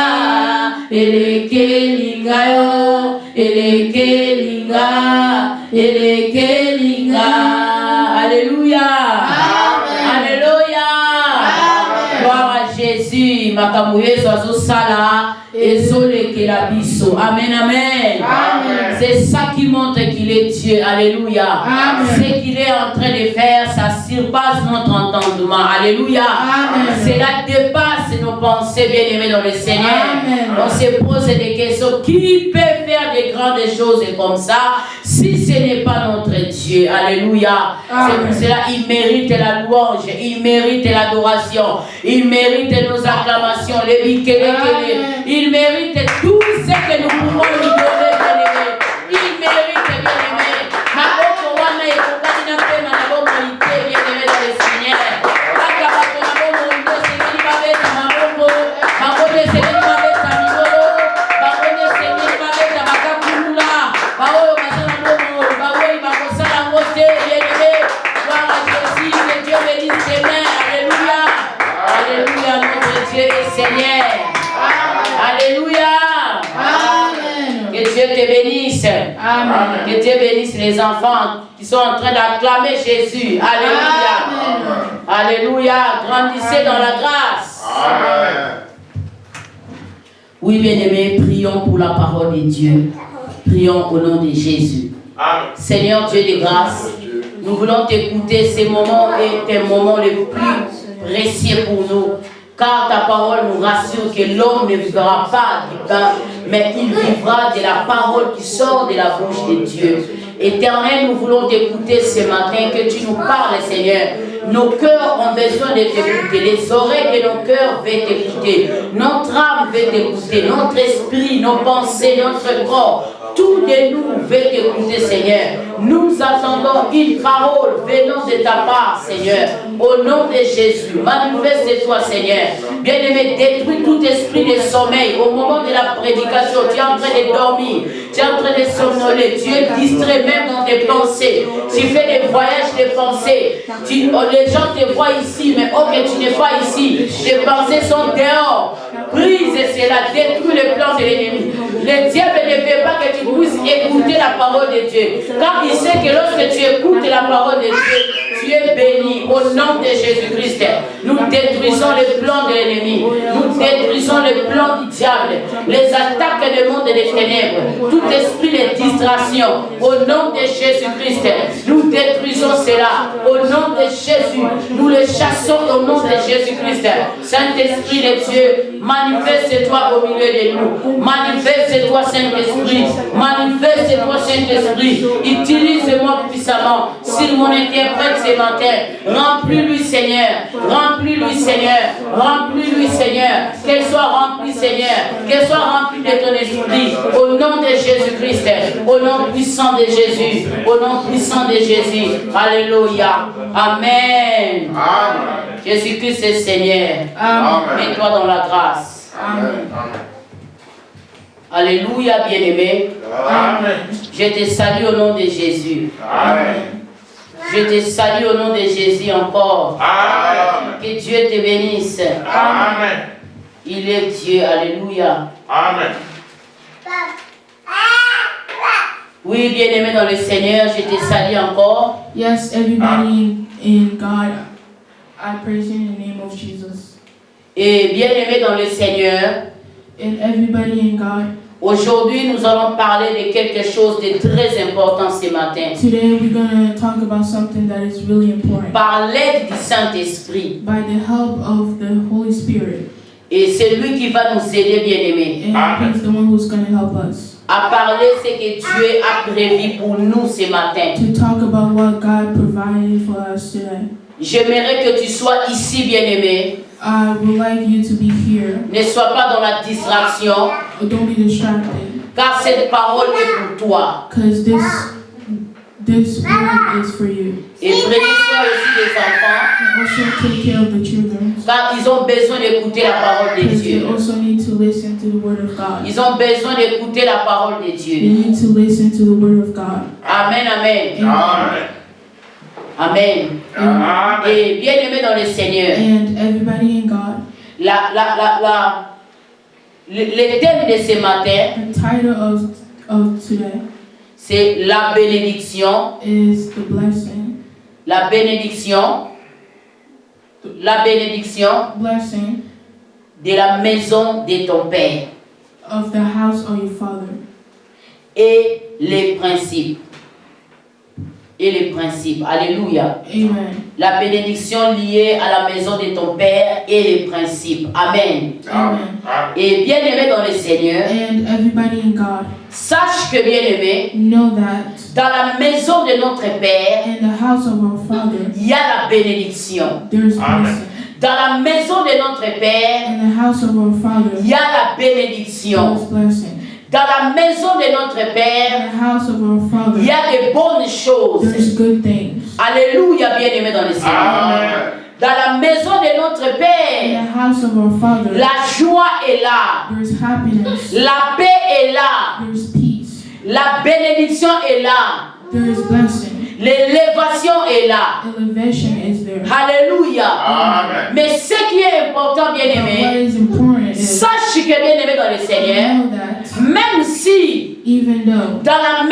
elekelinga yo, elekelinga, elekelinga. Alléluia. Alléluia. Gloire à Jésus. Makambo Yesu azosala ezolekela biso. Amen, amen. C'est ça qui montre qu'il est Dieu. Alléluia. Ce qu'il est en train de faire, ça surpasse notre entendement. Alléluia. Cela dépasse nos pensées, bien-aimés dans le Seigneur. On se pose des questions. Qui peut faire des grandes choses comme ça si ce n'est pas notre Dieu? Alléluia. C'est pour cela il mérite la louange, il mérite l'adoration, il mérite nos acclamations, les bikelekele. Il mérite tout ce que nous pouvons lui donner, bien-aimé. Il mérite, bien-aimé. Maboko wana ekokani na pema na bomo ite, bien-aimé dans le Seigneur. Akabato na bomo ndo sengeli babeta maboko, babone sengeli babeta mibolo, babone sengeli babeta bakakulula, baoyo basala bomo, baoyo bakosala ngote, bien-aimé. Gloire à Jésus, que Dieu bénisse tes mains. Alléluia. Alléluia, notre Dieu est Seigneur. Alléluia. Amen. Que Dieu te bénisse. Amen. Que Dieu bénisse les enfants qui sont en train d'acclamer Jésus. Alléluia. Amen. Alléluia. Grandissez dans la grâce. Amen. Oui, bien-aimés, prions pour la parole de Dieu. Prions au nom de Jésus. Amen. Seigneur Dieu de grâce, nous voulons t'écouter. Ces moments est un moment le plus précieux pour nous. Car ta parole nous rassure que l'homme ne vivra pas du pain, mais il vivra de la parole qui sort de la bouche de Dieu. Éternel, nous voulons t'écouter ce matin, que tu nous parles, Seigneur. Nos cœurs ont besoin de t'écouter. Les oreilles de nos cœurs veulent t'écouter. Notre âme veut t'écouter. Notre esprit, nos pensées, notre corps. Tout de nous veut t'écouter, Seigneur. Nous attendons une parole venant de ta part, Seigneur. Au nom de Jésus, manifeste-toi, Seigneur. Bien-aimé, détruis tout esprit de sommeil. Au moment de la prédication, tu es en train de dormir. Tu es en train de somnoler. Tu es distrait même dans tes pensées. Tu fais des voyages de pensées. Les gens te voient ici, mais oh que tu n'es pas ici. Tes pensées sont dehors. Brise cela, détruis le plan de l'ennemi. Le diable ne veut pas que tu puisses écouter la parole de Dieu. Car il sait que lorsque tu écoutes la parole de Dieu, tu tu es béni au nom de Jésus-Christ. Nous détruisons les plans de l'ennemi. Nous détruisons les plans du diable. Les attaques du monde des ténèbres. Tout esprit de distraction. Au nom de Jésus-Christ. Nous détruisons cela. Au nom de Jésus. Nous le chassons au nom de Jésus-Christ. Saint-Esprit de Dieu, manifeste-toi au milieu de nous. Manifeste-toi, Saint-Esprit. Manifeste-toi, Saint-Esprit. Utilise-moi puissamment. S'il mon interprète ce matin, remplis-lui, Seigneur. Remplis-lui, Seigneur. Remplis-lui, Seigneur. Qu'elle soit remplie, Seigneur. Qu'elle soit remplie de ton esprit. Au nom de Jésus-Christ. Au nom puissant de Jésus. Au nom puissant de Jésus. Alléluia. Amen. Amen. Jésus-Christ est Seigneur. Amen. Mets-toi dans la grâce. Amen. Alléluia, bien-aimé. Amen. Je te salue au nom de Jésus. Amen. Je te salue au nom de Jésus encore. Amen. Que Dieu te bénisse. Amen. Il est Dieu. Alléluia. Amen. Oui, bien-aimé dans le Seigneur, je te salue encore. Yes, everybody in God, I praise you in the name of Jesus. Et bien-aimé dans le Seigneur, And everybody in God, aujourd'hui nous allons parler de quelque chose de très important ce matin. today we're going to talk about something that is really important. Par l'aide du Saint-Esprit. By the help of the Holy Spirit. Et c'est lui qui va nous aider, bien-aimé, And He's the one who's going to help us. à parler ce que Dieu a prévu pour nous ce matin. To talk about what God provided for us today. J'aimerais que tu sois ici, bien-aimé. I would like you to be here. Ne sois pas dans la distraction, Don't be distracted. car cette parole est pour toi. Because this word is for you. Et prenez soin aussi des enfants, And also take care of the children. car ils ont besoin d'écouter la parole de Because they Dieu. also need to listen to the word of God. Ils ont besoin d'écouter la parole de They Dieu. need to listen to the word of God. Amen, amen. Amen. Amen. Amen. Et bien-aimé dans le Seigneur, And everybody in God, le thème de ce matin, the title of today c'est la bénédiction. is the blessing. La bénédiction. La bénédiction Blessing de la maison de ton Père. of the house of your father. Et les principes. Et les principes. Alléluia. Amen. La bénédiction liée à la maison de ton Père et les principes. Amen. Amen. Et bien-aimé dans le Seigneur, And everybody in God, sache que bien-aimé, know that dans la maison de notre Père, in the house of our Father, il y a la bénédiction. there's Amen. blessing. Dans la maison de notre Père, In the house of our Father, il y a la bénédiction. there's blessing. Dans la maison de notre In Père, the house of our Father, il y a de bonnes choses. there's good things. Alléluia, bien-aimé dans le Seigneur. Amen. Dans la maison de notre In Père, the house of our Father, la joie est là. there's happiness, La paix est là. there's peace, La bénédiction est là. there is blessing. L'élévation est là. Elevation is there. Alléluia. Amen. Mais ce qui est important, But bien-aimé, what is important is sache que bien-aimé dans le Seigneur, know that même si even though dans la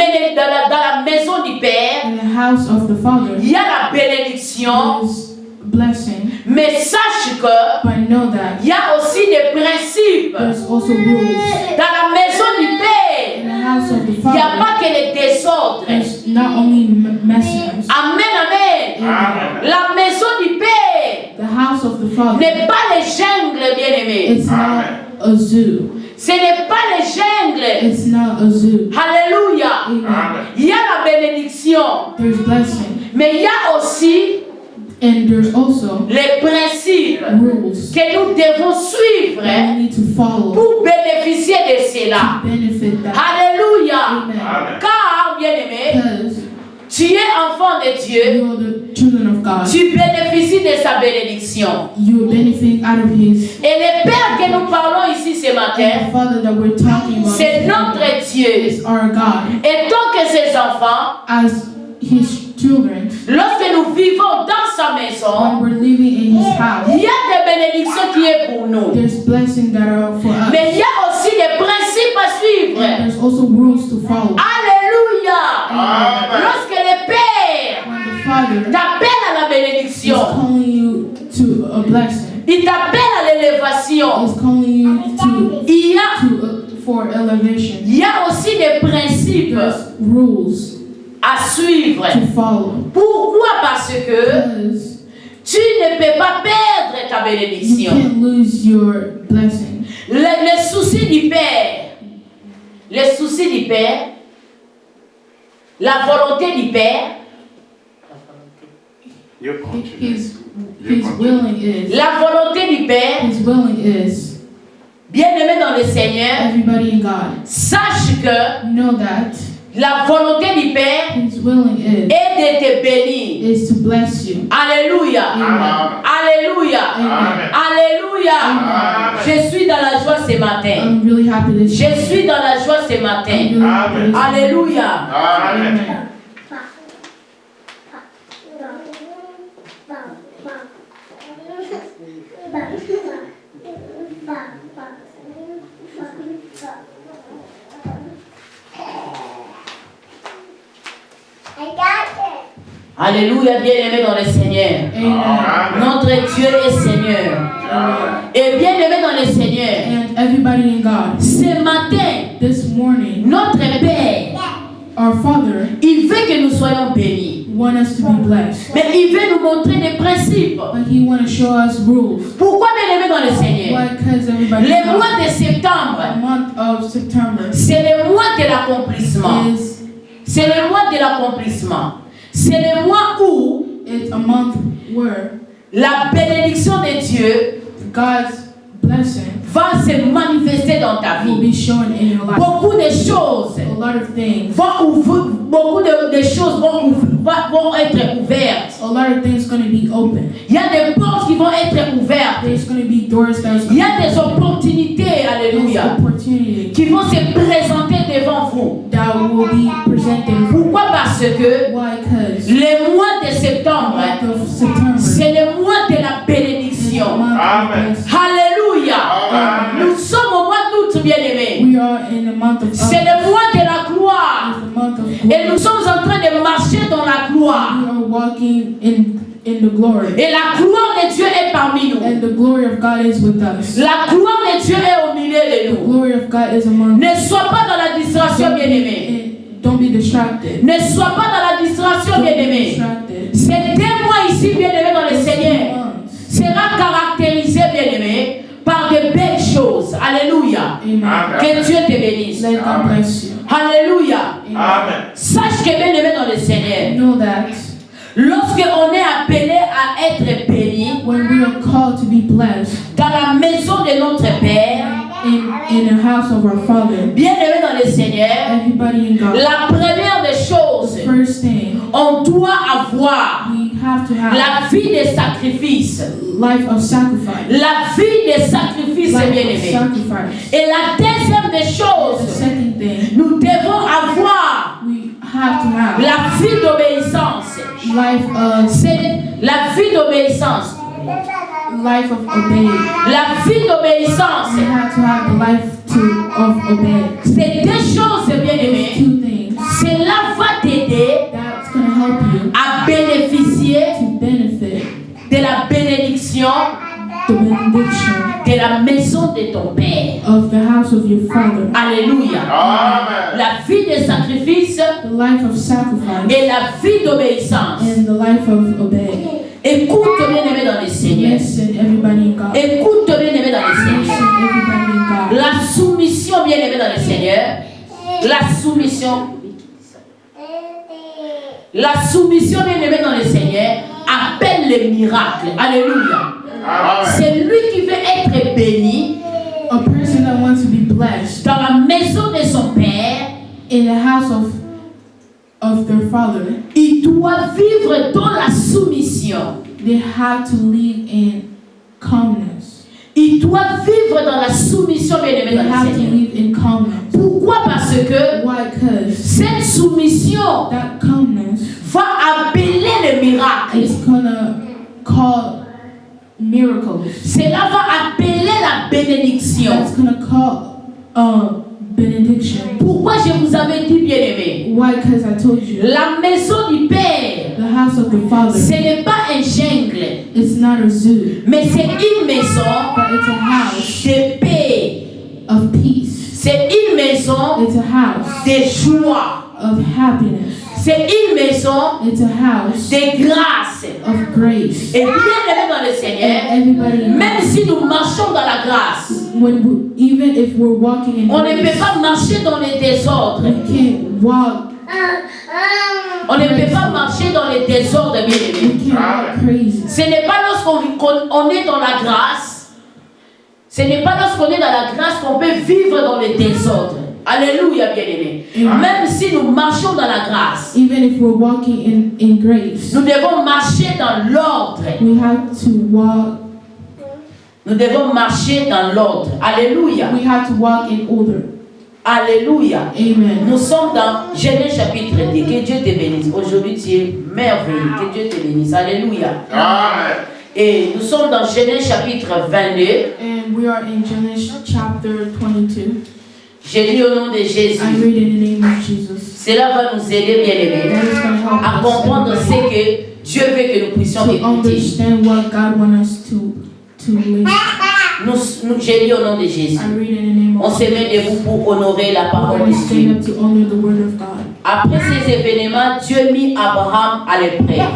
maison du Père, in the house of the Father, il y a la bénédiction, there's blessing, mais sache que but know that il y a aussi des principes. there's also rules. Dans la maison du In Père, the house of the il n'y a Father, pas que les désordres. there's not only messiness. Amen, amen. Amen. La maison du Père The house of the Father, n'est pas les jungles, bien-aimés. it's not a zoo. Ce n'est pas les jungles. It's not a zoo. Alléluia. Amen. Il y a la bénédiction, There's blessing. mais il y a aussi And there's also les principes rules que nous devons suivre that we need to follow pour bénéficier de cela. to benefit that. Alléluia. Amen. Car, bien-aimé, Because tu es enfant de Dieu, you are the children of God. tu bénéficies de sa bénédiction. You are benefiting out of His. Et le Père que nous parlons ici ce And matin, the Father that we're talking about c'est notre Dieu. is our God. Et tant que ses enfants, As His children, lorsque nous vivons dans sa maison, when we're living in His house, il y a des bénédictions qui est pour nous. there's blessings that are for us. Mais il y a aussi des principes à And suivre. there's also rules to follow. Alléluia. Amen. Lorsque le Père When the Father t'appelle à la for elevation. Il y a aussi des principes There's rules à suivre. to follow. Pourquoi? Parce que Because tu ne peux pas perdre ta you bénédiction. can't lose your blessing. Les soucis du Père, la volonté du Père, You continue. His willing is. la volonté du Père, His willing is. bien-aimé dans le Seigneur, Everybody in God, sache que know that la volonté du Père His willing est de te bénir. is to bless you. Alléluia. Amen. Alléluia. Amen. Alléluia. Amen. Je suis dans la joie ce matin. I'm really happy this Je suis dans la joie ce I'm matin. really happy this Alléluia. Amen. Amen. Alléluia, bien-aimé dans le Seigneur. Amen. Notre Dieu est Seigneur. Et bien-aimé dans le Seigneur, And everybody in God, ce matin, this morning, notre Père, our Father il veut que nous soyons bénis. wants us to be blessed. Mais il veut nous montrer des principes. But He wants to show us rules. Pourquoi, bien-aimé dans le Seigneur? Why? Because everybody in Le God, mois de the septembre, month of September c'est le mois de l'accomplissement. is C'est le mois de l'accomplissement. C'est le mois où it's a month where la bénédiction de Dieu God's blessing va se manifester dans ta will vie. be shown in your life. Beaucoup de choses A lot of things. vont ouvrir, beaucoup de choses vont être ouvertes. A lot of things going to be open. Il y a des portes qui vont être ouvertes. There's going to be doors that's Il y a des opportunités, there's alléluia, opportunity qui vont se présenter devant vous. that will be presented. Pourquoi? Parce que Why? Because le mois de septembre, month of September c'est le mois de la is a bénédiction. month Amen. of blessing. Alléluia. Amen. Nous sommes au mois d'août, bien-aimés. We are in the month of C'est August. le mois de la gloire. It's the month of Et glory. nous sommes en train de marcher dans la gloire. We are walking in the glory. Et la gloire de Dieu est parmi nous. And the glory of God is with us. La gloire de Dieu est au milieu de The nous. glory of God is among us. Ne sois pas dans la distraction, bien-aimé. Don't be distracted. Ne sois pas dans la distraction, Don't be bien-aimé. distracted. Ces 2 mois ici, bien-aimé, dans le These 2 Seigneur, months. sera caractérisé, bien-aimé, par de belles choses. Alléluia. Amen. Que Dieu te bénisse. Let God bless you. Alléluia. Amen. Sache que, bien-aimé, dans le Seigneur, Know that lorsque on est appelé à être béni when we are called to be blessed dans la maison de notre Père, in the house of our Father, bien-aimé dans le Seigneur, everybody in God, la première des choses, first thing, on doit avoir we have to have la vie des sacrifices. life of sacrifice. La vie des sacrifices, Life of bien-aimé. sacrifice. Et la deuxième des The choses, second thing, nous devons avoir we have to have la vie d'obéissance. life of C'est la vie d'obéissance. obeying. La vie d'obéissance. We have to have the life of obey. Ces 2 choses, Those bien-aimé, 2 things cela va t'aider that's going to help you à bénéficier to benefit de la bénédiction the benediction de la maison de ton Père. of the house of your Father. Alléluia. Amen. La vie de sacrifice The life of sacrifice et la vie d'obéissance. and the life of obeying. Écoute, bien-aimé dans le Seigneur. Listen, everybody in God. Écoute, bien-aimé dans le Listen, Seigneur. everybody in God. La soumission, bien-aimé dans le Seigneur. La soumission. La soumission, bien-aimé dans le Seigneur, appelle les miracles. Alléluia. Amen. C'est lui qui veut être béni A person that wants to be blessed dans la maison de son Père. in the house of their Father, Il doit vivre dans la soumission. they have to live in calmness. Il doit vivre dans la soumission, bien-aimé They dans le have to Seigneur. live in calmness. Pourquoi? Parce que Why? Because cette soumission that calmness va appeler le miracle. is gonna call miracles. Cela va appeler la bénédiction. That's gonna call benediction. Pourquoi je vous avais dit, bien-aimé? Why? Because I told you, La maison du Père, the house of the Father, ce n'est pas un jungle, it's not a zoo, mais c'est une maison but it's a house de paix. of peace. C'est une maison It's a house de joie. of happiness. C'est une maison It's a house de grâce. of grace. Et bien aimé dans le Seigneur, And everybody, même si nous marchons dans la grâce, even if we're walking in on ne peut grace, pas marcher dans les désordres. we can't walk. On ne peut pas marcher dans les désordres, bien aimé. We can't walk crazy. Ce n'est pas lorsqu'on est dans la grâce, ce n'est pas lorsqu'on est dans la grâce qu'on peut vivre dans les désordres. Alléluia, bien-aimé. Même si nous marchons dans la grâce, Even if we're walking in grace, nous devons marcher dans l'ordre. we have to walk. Nous devons marcher dans l'ordre. Alléluia. We have to walk in order. Alléluia. Amen. Nous sommes dans Genèse chapitre 2. Que Dieu te bénisse. Aujourd'hui, tu es merveilleux. Que Dieu te bénisse. Alléluia. Amen. Et nous sommes dans Genèse chapitre 22. And we are in Genesis chapter 22. J'ai lu au nom de Jésus. I read in the name of Jesus. Cela va nous aider, bien-aimés, That is going to help à us comprendre ce que Dieu veut que nous puissions to écouter. understand what God wants us to listen. J'ai lu au nom de Jésus. I read in the name On of se met Jesus. debout pour honorer la We're parole going de to stand Dieu. up to honor the word of God. Après ces événements, Dieu mit Abraham à l'épreuve.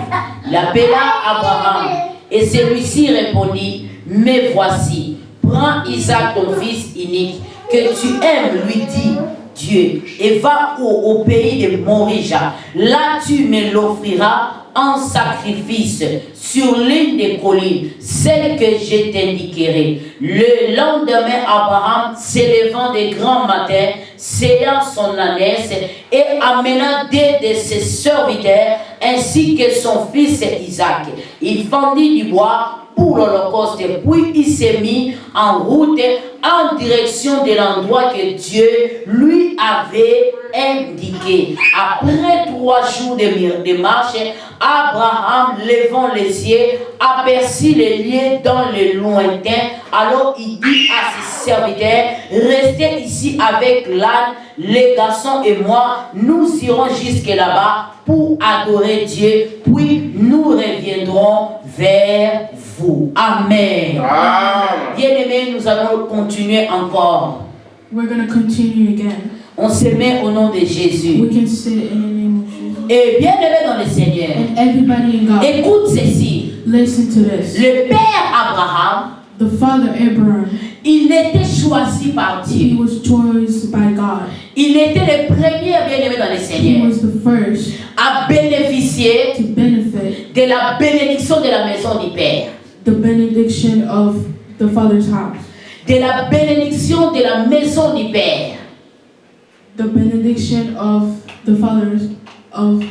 Il appela Abraham et celui-ci répondit, mais voici, prends Isaac ton fils unique que tu aimes, lui dit Dieu, et va au pays de Morija. Là tu me l'offriras en sacrifice sur l'une des collines, celle que je t'indiquerai. Le lendemain, Abraham, s'élevant de grand matin, sella son ânesse et amena deux de ses serviteurs ainsi que son fils Isaac. Il fendit du bois pour l'Holocauste, puis il s'est mis en route en direction de l'endroit que Dieu lui avait indiqué. Après 3 jours de marche, Abraham, levant les yeux, aperçut les lieux dans le lointain. Alors il dit à ses serviteurs, restez ici avec l'âne, les garçons et moi, nous irons jusque là-bas pour adorer Dieu, puis nous reviendrons vers vous. Amen. Bien-aimés, nous allons continuer encore. We're going to continue again. On se met au nom de Jésus. We can sit in the name of Jesus. Et bien-aimés dans le Seigneur, And everybody in God, écoute ceci. listen to this. Le père Abraham, The father Abraham, il était choisi par he Dieu. was chosen by God. Il était le premier bien-aimé dans le He Seigneur was the first à bénéficier to benefit de la bénédiction de la maison du Père, the benediction of the father's house. de la bénédiction de la maison du Père. The benediction of the father's of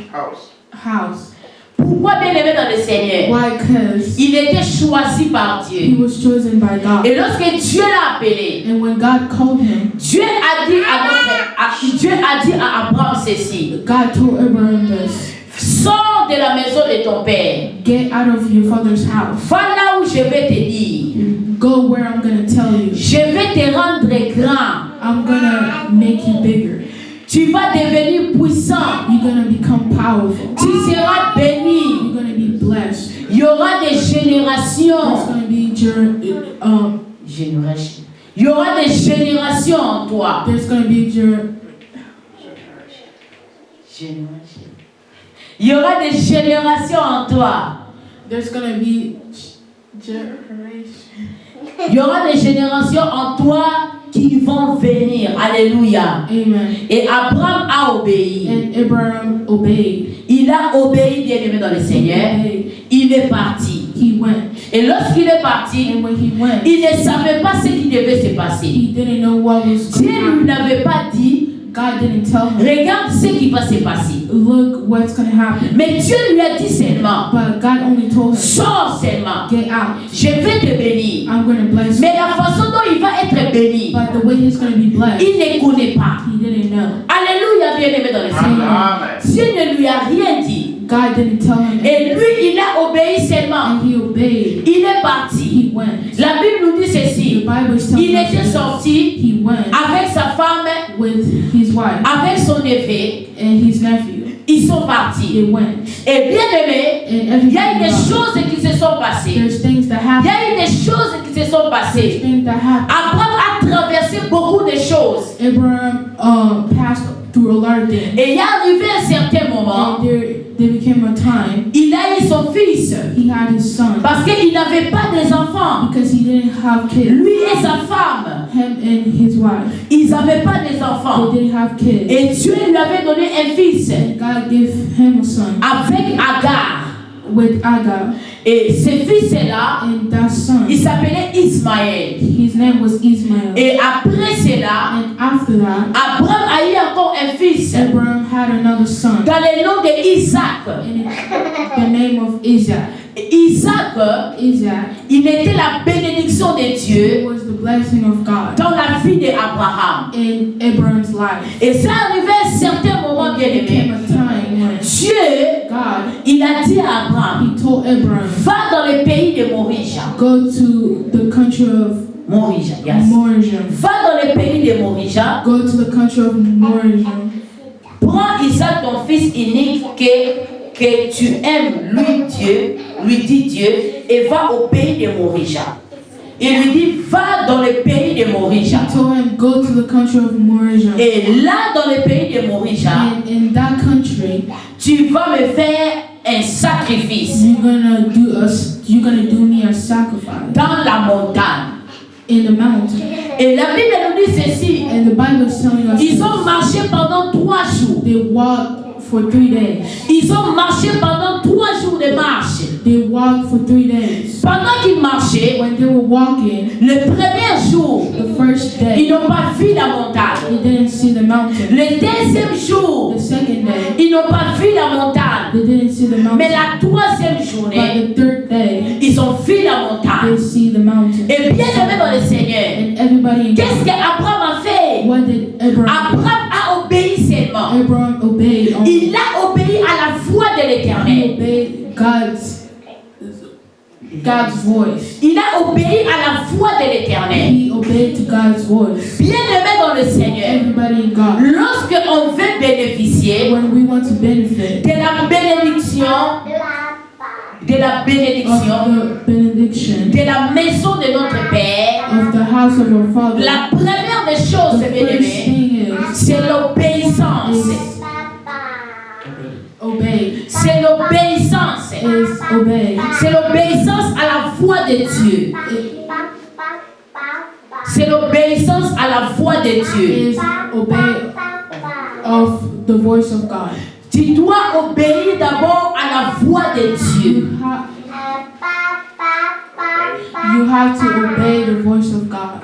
house. Pourquoi bien-aimé dans le Seigneur? Why? Because Il était choisi par he Dieu. was chosen by God. Et lorsque Dieu l'a appelé, And when God called him, Dieu a dit à Abraham ceci: God told Abraham this: sors de la maison de ton père. get out of your father's house. Va là où je vais te dire. Go where I'm going to tell you. Je vais te rendre grand. I'm going to make you bigger. Tu vas devenir puissant. You're going to become powerful. Tu seras béni. You're going to be blessed. Il y aura des There's générations. going to be Génération. Il y aura des générations en toi. there's going to be Génération. Il y aura des générations en toi. there's going to be generation. Il y aura des générations en toi qui vont venir. Alléluia. Amen. Et Abraham a obéi. And Abraham obeyed. Il a obéi, bien-aimé dans le Seigneur. Il est parti. He went. Et lorsqu'il est parti, And when he went, il ne savait pas ce qui devait se passer. he didn't know what was Dieu going ne on. lui avait pas dit, God didn't tell him, regarde ce qui va se passer. look what's going to happen. Mais Dieu lui a dit seulement, But God only told him, sors seulement. get out. Je vais te bénir. I'm going to bless you. Mais la façon dont il va être béni, But the way he's going to be blessed, il ne connaît pas. he didn't know. Alléluia, bien-aimé dans le Seigneur. Dieu ne lui a rien dit. God didn't tell him Et anything. lui, il a obéi seulement. And he obeyed. Il est parti. He went. La Bible nous dit The ceci. Bible is telling Il us était this. sorti He went avec sa femme, with his wife avec son neveu. and his nephew. Ils sont partis. They went. Et bien aimé, And il y a eu des everything choses qui se sont passées. There's things that Il y happen. a eu des choses qui se sont There's passées. things that happen. Abraham a traversé beaucoup de choses. Abraham passed through a lot of things. Et il est arrivé un certain moment, And there became a time il a eu son fils. he had his son Parce qu'il n'avait pas des enfants. because he didn't have kids. Lui et sa femme, Him and his wife, ils n'avaient pas des enfants. they didn't have kids. Et Dieu lui avait donné un fils And God gave him a son avec Agar. with Agar. Et ce fils-là, And that son, il s'appelait Ismaël. his name was Ismail. Et après cela, And after that, Abraham a eu encore un fils Abraham had another son. dans le nom d'Isaac. And it's the name of Isaac. Isaac, Isaac, il était la bénédiction de it Dieu was the blessing of God dans la vie d'Abraham. in Abraham's life. Et ça arrivait à un certain moment, bien There came aimé. a time when Dieu, God, il a dit à Abraham, he told Abraham, va dans le pays de Morisha. go to the country of Morisha, yes. Moriah. Va dans le pays de Morisha. Go to the country of Moriah. Prends Isaac, ton fils unique, que tu aimes, lui dit Dieu, et va au pays de Morisha. Il lui dit, va dans le pays de Morisha. He told him, go to the country of Moriah. Et là, dans le pays de Morisha, And in that country, tu vas me faire un sacrifice you're gonna do me a sacrifice dans la montagne. in the mountain. Et la Bible nous dit ceci. And the Bible is telling us Ils ont marché pendant 3 jours. they walked for 3 days. Ils ont marché pendant 3 jours de marche. They walked for 3 days. Pendant qu'ils marchaient, When they were walking, le premier jour, the first day, ils n'ont pas vu la montagne. they didn't see the mountain. Le deuxième jour, The second day, ils n'ont pas vu la montagne. they didn't see the Mais mountain. la troisième But journée, the third day, ils ont vu la they montagne. see the mountain. Et bien aimé dans le Seigneur, And everybody in qu'est-ce qu'Abraham a fait? what did Abraham do? Abraham a obéi seulement. Abraham obeyed only. Il a obéi à la voix de He l'Éternel. obeyed God's voice. Il a obéi à la voix de l'Éternel. He obeyed to God's voice. Bien aimé dans le Seigneur, Everybody in God. lorsque on veut bénéficier When we want to benefit de la bénédiction, of the benediction de la maison de notre Père, of the house of our Father, la première des choses, the bien first aimé, thing is c'est l'obéissance. obey. C'est l'obéissance. Is obey. C'est l'obéissance à la voix de Dieu. C'est l'obéissance à la voix de Dieu. Is obey of the voice of God. Tu dois obéir d'abord à la voix de Dieu. You have to obey the voice of God.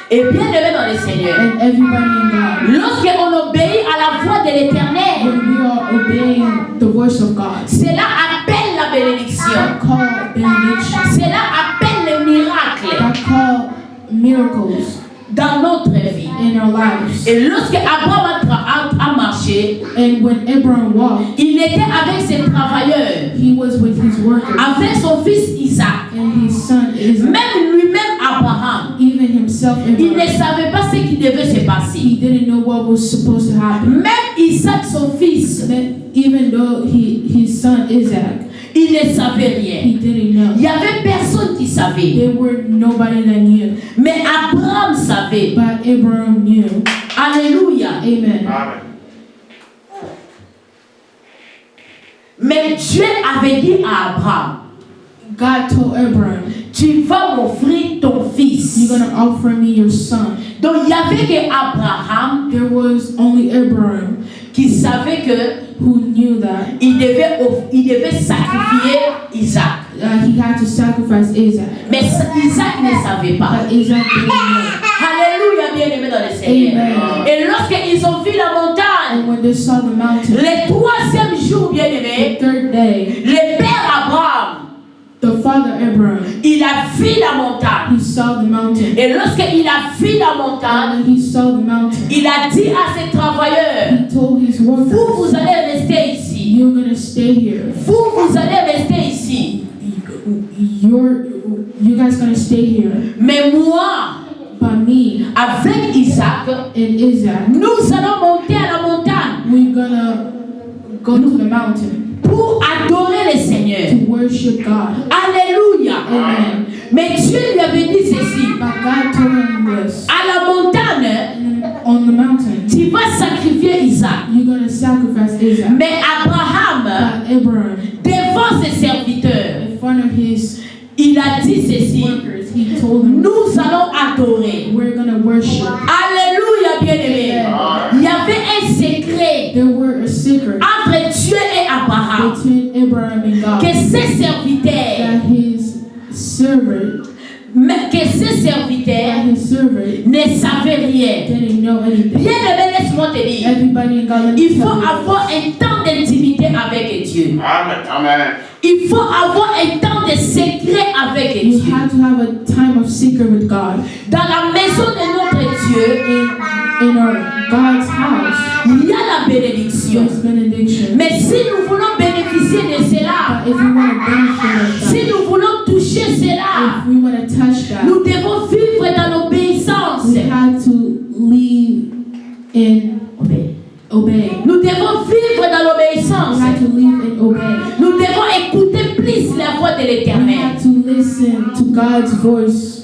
Et bien aimé dans le Seigneur, And everybody in God. lorsqu'on obéit à la voix de l'Éternel, When we are obeying the voice of God, cela appelle la bénédiction. that call benediction, Cela appelle le miracle that call miracles dans notre vie. in our lives. Et lorsque Abraham a marché, And when Abraham walked, il était avec ses travailleurs, he was with his workers avec son fils Isaac. and his son Isaac. Même lui-même, Abraham, Even himself, il ne Abraham, savait pas ce qui devait se he passer. didn't know what was supposed to happen. Même Isaac, son fils, Even though his son Isaac, il ne savait rien. he didn't Il know. n'y avait personne qui savait. There were nobody that knew, Mais Abraham savait. but Abraham knew. Alléluia. Amen. Amen. Mais Dieu avait dit à Abraham, God told Abraham, tu vas m'offrir ton fils. you're going to offer me your son. Donc il y avait que Abraham There was only Abraham qui savait que who knew that il devait sacrifier Isaac. he had to sacrifice Isaac. Mais Isaac ne savait pas. But Isaac didn't know. Alléluia, bien-aimé dans le Seigneur. Amen. Et lorsqu'ils ont vu la montagne, And when they saw the mountain, le troisième jour, the bien-aimé, third day, le père Abraham, the father Abraham, il a vu la montagne. he saw the mountain. Et lorsqu'il a vu la montagne, And when he saw the mountain, il a dit à ses travailleurs, he told his workers, vous allez rester ici. you're going to stay here. Vous allez rester ici. You guys going to stay here. Mais moi, But me avec Isaac, and Isaac, nous allons monter à la montagne. we're going to go to the mountain pour adorer le Seigneur. to worship God. Alléluia. Amen. Mais Dieu lui avait dit ceci. But God told him this. À la montagne, On the mountain, tu vas sacrifier Isaac. you're going to sacrifice Isaac. Mais Abraham, But Abraham, devant ses serviteurs, in front of his il a dit ceci. workers, he told them, Nous allons adorer. we're going to worship. Alléluia, bien-aimé. Il y avait un secret There were a secret entre Dieu et Abraham. between Abraham and God, Que ses serviteurs, that his servant ne savaient rien. didn't know anything. Bien-aimé, laisse-moi te dire. Everybody in God, let me Il faut tell you avoir un temps d'intimité avec Dieu. Amen. Amen. Il faut avoir un temps de secret avec this. You Dieu. have to have a time of secret with God. Dans la maison de notre Dieu, In our God's house, il y a la bénédiction. there's benediction. Mais si nous voulons bénéficier de cela, But if we want to benefit of si that, nous voulons toucher cela, if we want to touch that, nous devons vivre dans l'obéissance. we have to live in obey. Nous devons vivre dans We l'obéissance. have to live and obey. Nous devons écouter plus la voix de We l'Éternel. have to listen to God's voice.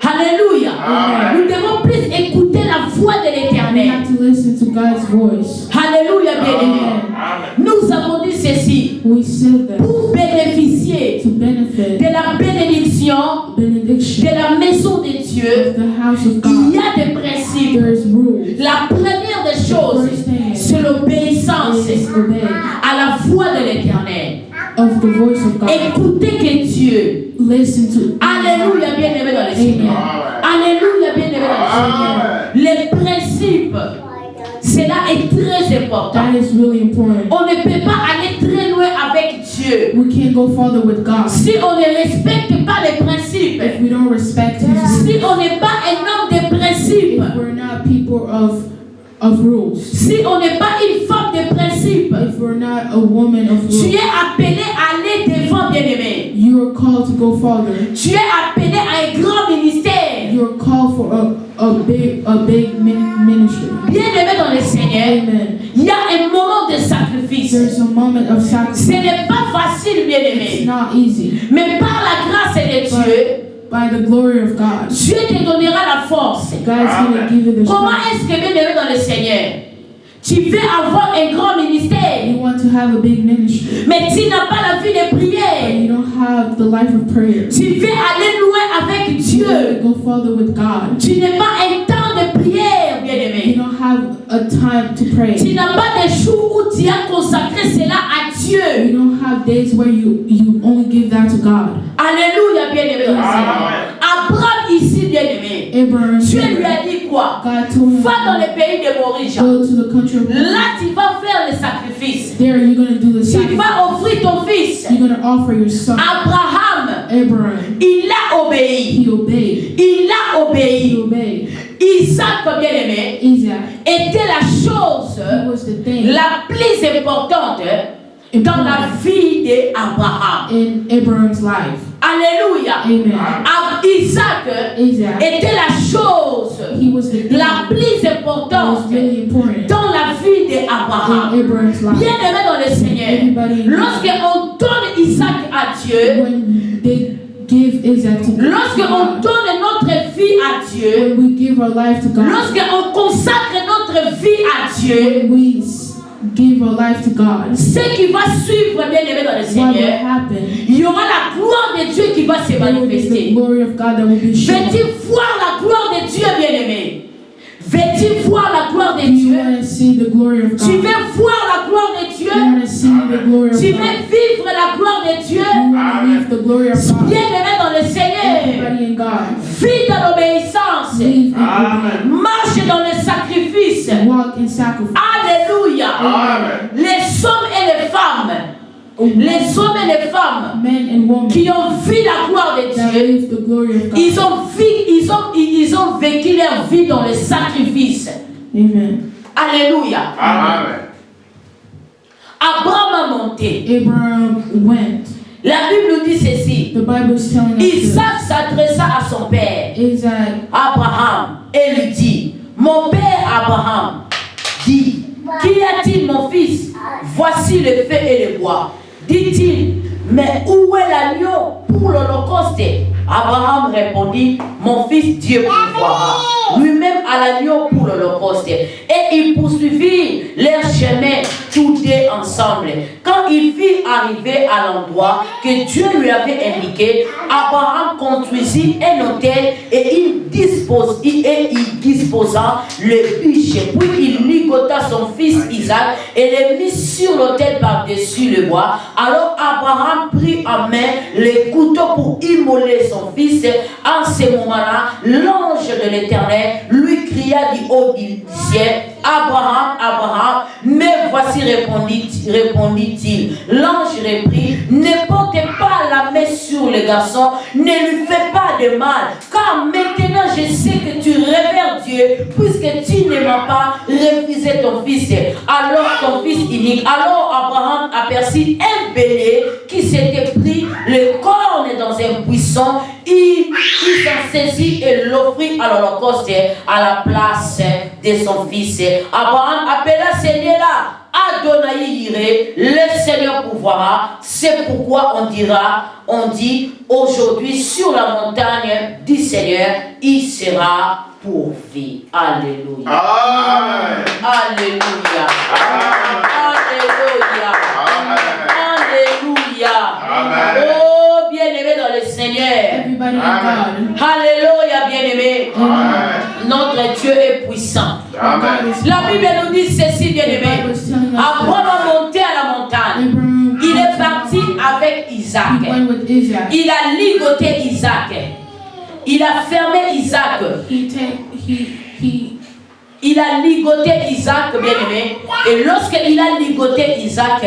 Alléluia. Amen. Nous devons plus écouter la voix de We l'Éternel. have to listen to God's voice. Alléluia, bien-aimé. Amen. Nous avons dit ceci. We said that Pour bénéficier to benefit de la bénédiction benediction de la maison de of Dieu, the house of il y God. a des principes. There's rules. La première des choses, c'est l'obéissance Is obey à la voix de l'Éternel. of the voice of God. Écoutez que Dieu. Listen to Alléluia, bien-aimé dans le Seigneur. Alléluia, bien-aimé dans le Seigneur. Les principes, cela est très important. That is really important. On ne peut pas aller très loin avec Dieu We can't go farther with God si on ne respecte pas les principes. if we don't respect His rules. Si on n'est pas un homme de principes. If we're not people of rules. Si on n'est pas une femme de principes. If we're not a woman of Tu rules. es appelé à aller devant, bien-aimé. You are called to go farther. Tu es appelé à un grand ministère. You are called for a big ministry. Bien-aimé dans le Seigneur, Amen. il y a un moment de sacrifice. There's a moment of Ce sacrifice. n'est pas facile, It's bien-aimé. not easy. Mais par la grâce de Dieu, By the glory of God, Dieu te donnera la force. God's going to give you the Comment strength. est-ce que, bien-aimé dans le Seigneur, tu veux avoir un grand ministère, You want to have a big ministry, mais tu n'as pas la vie de but prière. you don't have the life of prayer. Tu veux aller loin avec You Dieu. want to go farther with God. Tu n'as pas un temps de prière, You bien-aimé. don't have a time to pray. Tu n'as pas de jours où tu as consacré cela à Dieu. You don't have days where you only give that to God. Alléluia, bien-aimé dans le Seigneur. Abraham ici, bien-aimé, Abraham, Dieu lui a dit quoi? God told him, Va dans le pays de Moria. go to the country of Là, tu vas faire le sacrifice. there. You're going to do the Tu sacrifice. vas offrir ton fils. You're going to offer your son. Abraham, Abraham, il a obéi. he obeyed. Il a He obéi. obeyed. Isaac, bien-aimé, Isaac, était la chose he was the thing la plus importante dans la vie d'Abraham. in Abraham's life. Alléluia. Amen. Isaac Isaac, était la chose he was the thing la plus that was importante really important dans la vie in d'Abraham. Abraham's life. Bien-aimé dans le Seigneur, Everybody in lorsqu'on donne Isaac à Dieu, when they give Isaac to lorsqu'on God, donne notre vie à Dieu, when we give our life to God, lorsqu'on consacre notre vie à Dieu, when we give our life to God, ce qui va suivre, bien-aimé dans le what will Seigneur, happen? il y aura la gloire de Dieu qui va se There will be the manifester. glory of God that will be shown. Veux-tu voir la gloire de Dieu, bien-aimé? Veux-tu voir la gloire de Do you Dieu? want to see the glory of Tu God? veux voir la gloire de Dieu? You want to see the glory of Tu God? veux vivre la gloire de Dieu? You want to live the glory of God? Bien-aimé dans le Seigneur, Everybody in God, vis dans l'obéissance, live in Amen. marche dans le sacrifice. obedience, walk in sacrifice. Alléluia. Amen. Les hommes et les femmes, les hommes et les femmes Men and women qui ont vu la gloire de that Dieu, live the glory of God. ils ont vécu leur vie dans le sacrifice. Amen. Alléluia. Amen. Abraham a monté. Abraham went. La Bible dit ceci. The Bible is telling us Isaac s'adressa à son père, this. Isaac, Abraham, et lui dit, mon père Abraham, dit, qu'y a-t-il mon fils? voici le feu et le bois. Dit-il, mais où est l'agneau pour l'Holocauste? Abraham répondit, mon fils, Dieu pourvoira lui-même à l'agneau pour l'Holocauste. Et ils poursuivirent leur chemin tous deux ensemble. Quand il fut arrivé à l'endroit que Dieu lui avait indiqué, Abraham construisit un autel et il disposa le bûcher. Puis il ligota son fils Isaac et le mit sur l'autel par-dessus le bois. Alors Abraham prit en main le couteau pour immoler son fils. En ce moment-là, l'ange de l'Éternel lui cria du haut du ciel, Abraham, Abraham. Mais voici, répondit-il. L'ange reprit, ne portez pas la main sur le garçon, ne lui fais pas de mal, car maintenant je sais que tu révères Dieu, puisque tu ne m'as pas refusé ton fils, alors ton fils unique. Alors Abraham aperçut un bélier qui s'était pris le corne dans un buisson. Il s'en saisit et l'offrit à l'Holocauste à la place de son fils. Abraham appela ce lieu-là Adonai Yireh, le Seigneur pourvoira. C'est pourquoi on dit aujourd'hui sur la montagne du Seigneur, il sera pourvu. Alléluia. Amen. Alléluia. Alléluia. Alléluia. Amen. Oh, bien-aimé dans le Seigneur. Everybody in God. Alléluia, bien-aimé. Amen. Notre Dieu est puissant. Amen. La Bible nous dit ceci, bien-aimé. Abraham a monté à la montagne. Il est parti avec Isaac. He went with Isaac. Il a ligoté Isaac. Il a fermé Isaac. Il a ligoté Isaac, bien-aimé. Et lorsqu'il a ligoté Isaac,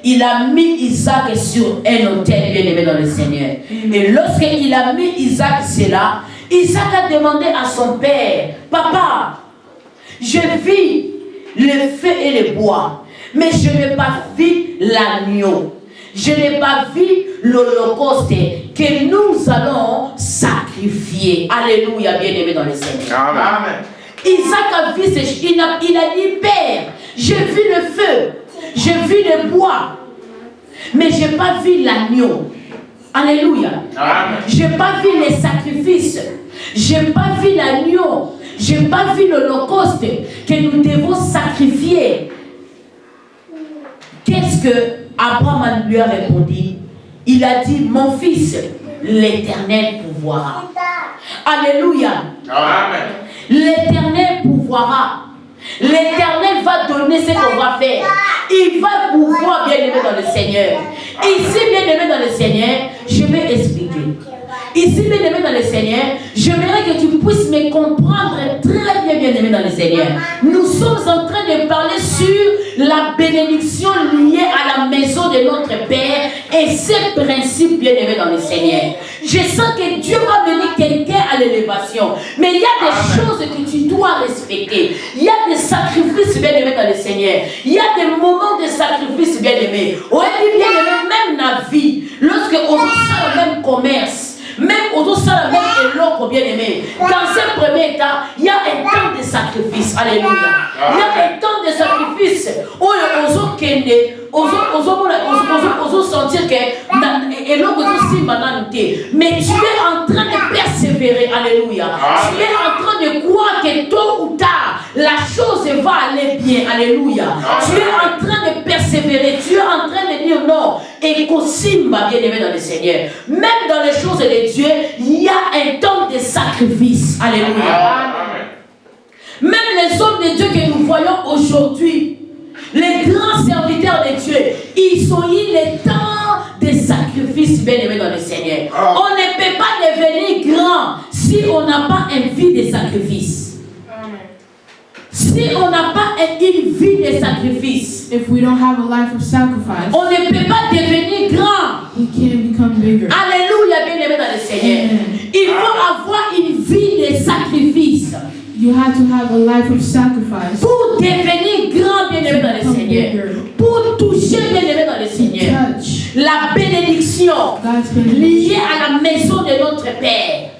il a mis Isaac sur un autel, bien-aimé dans le Seigneur. Et lorsqu'il a mis Isaac là, Isaac a demandé à son père, papa, je vis le feu et le bois, mais je n'ai pas vu l'agneau. Je n'ai pas vu l'Holocauste que nous allons sacrifier. Alléluia, bien-aimé dans le Seigneur. Amen. Isaac a vu ces choses. Il a dit, Père, j'ai vu le feu, j'ai vu le bois, mais je n'ai pas vu l'agneau. Alléluia. Amen. Je n'ai pas vu les sacrifices. Je n'ai pas vu l'agneau. Je n'ai pas vu l'Holocauste que nous devons sacrifier. Qu'est-ce que Abraham lui a répondu? Il a dit, mon fils, l'Éternel pourvoira. Alléluia. Amen. L'Éternel pourvoira. L'Éternel va donner ce qu'on va faire. Il va pouvoir, bien-aimé dans le Seigneur. Ici, bien-aimé dans le Seigneur, je vais expliquer. Ici, bien-aimé dans le Seigneur, j'aimerais que tu puisses me comprendre très bien, bien-aimé dans le Seigneur. Nous sommes en train de parler sur la bénédiction liée à la maison de notre Père et ses principes, bien-aimé dans le Seigneur. Je sens que Dieu va mener quelqu'un à l'élévation, mais il y a des choses que tu dois respecter. Il y a des sacrifices, bien-aimé dans le Seigneur. Il y a des moments de sacrifice, bien-aimé. On dit bien-aimé, même la vie, lorsque on fait le même commerce, même au dos ça même et l'autre bien aimé. Dans ce premier temps, il y a un temps de sacrifice. Alléluia. Il y a un temps de sacrifice. Où on a kende, on sentir que et l'autre aussi maintenant. Mais tu es en train de persévérer. Alléluia. Tu es en train de croire que tôt ou tard la chose va aller bien. Alléluia. Tu es en train de persévérer. Tu es en train de dire non. Et Kosimba, bien aimé dans le Seigneur. Même dans les choses de Dieu, il y a un temps de sacrifice. Alléluia. Même les hommes de Dieu que nous voyons aujourd'hui, les grands serviteurs de Dieu, ils ont eu le temps de sacrifice, bien aimé dans le Seigneur. On ne peut pas devenir grand si on n'a pas une vie de sacrifice. Si on n'a pas une vie de sacrifice, if we don't have a life of sacrifice, on ne peut pas devenir grand. we can't become bigger. Alléluia, bien aimé dans le Seigneur. Il faut avoir une vie de sacrifice. You have to have a life of sacrifice Pour devenir grand, bien aimé dans le Seigneur. Pour toucher, bien aimé dans le Seigneur. touch La bénédiction God's benediction liée à la maison de notre Père.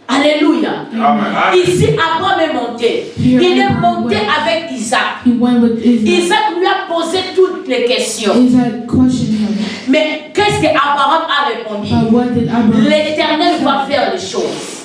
Alléluia. Amen. Ici, Abraham est monté. Here Il est Abraham monté went. avec Isaac. He went with Isaac. Isaac lui a posé toutes les questions. Isaac questioned him. Mais qu'est-ce qu'Abraham a répondu? What did Abraham L'Éternel va faire les choses.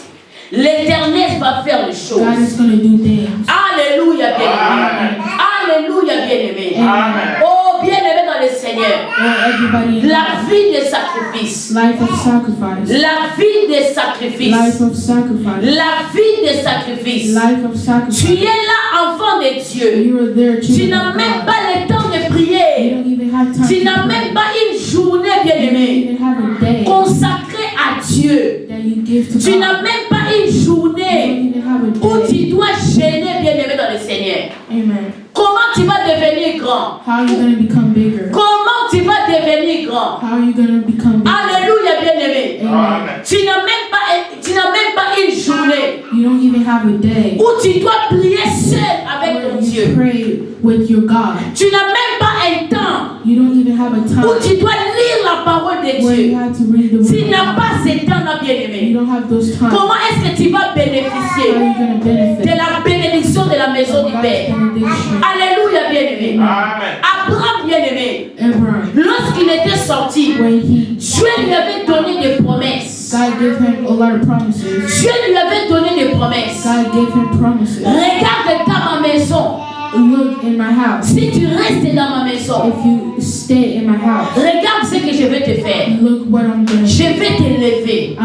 L'Éternel va faire les choses. God is going to do things. Alléluia, bien-aimé. Amen. Alléluia, bien-aimé. Amen. Oh, bien-aimé dans le Seigneur. Oh, everybody in La vie des sacrifices. life of sacrifice. La vie des sacrifices. Life of sacrifice. La vie des sacrifices. Life of sacrifice. Tu es là, enfant de Dieu. You are there, Tu children n'as of même God. pas le temps de You prier. don't even have time Tu to n'as pray. même pas une journée, You don't bien-aimé, even have a day consacrée à Dieu. that you give to Tu God. n'as même pas une You journée don't even have a où day. tu dois gêner, bien-aimé, dans le Seigneur. Amen. Comment tu vas devenir grand? How are you going to become bigger? Comment tu vas devenir grand? How are you going to become bigger? Alléluia, bien-aimé. Amen. Tu n'as même pas une journée You don't even have a day où tu dois prier seul avec where ton you Dieu. pray with your God. Tu n'as même pas un temps You don't even have a où time tu dois lire la parole de where you Dieu. have to read the Tu word. n'as pas ce temps-là, You bien-aimé. don't have those times. Comment est-ce que tu vas How are bénéficier you going to benefit de la bénédiction de la maison du God's Père? benediction? Alléluia, bien-aimé. Amen. Abraham, bien-aimé, Abraham, lorsqu'il était sorti, when he Dieu lui avait donné des promesses. God gave him a lot of promises. Dieu lui avait donné des promesses. God gave him promises. Regarde dans ma maison. Look in my house. Si tu restes dans ma maison, If you stay in my house, regarde ce que je vais te faire. look what I'm gonna Je do. vais t'élever.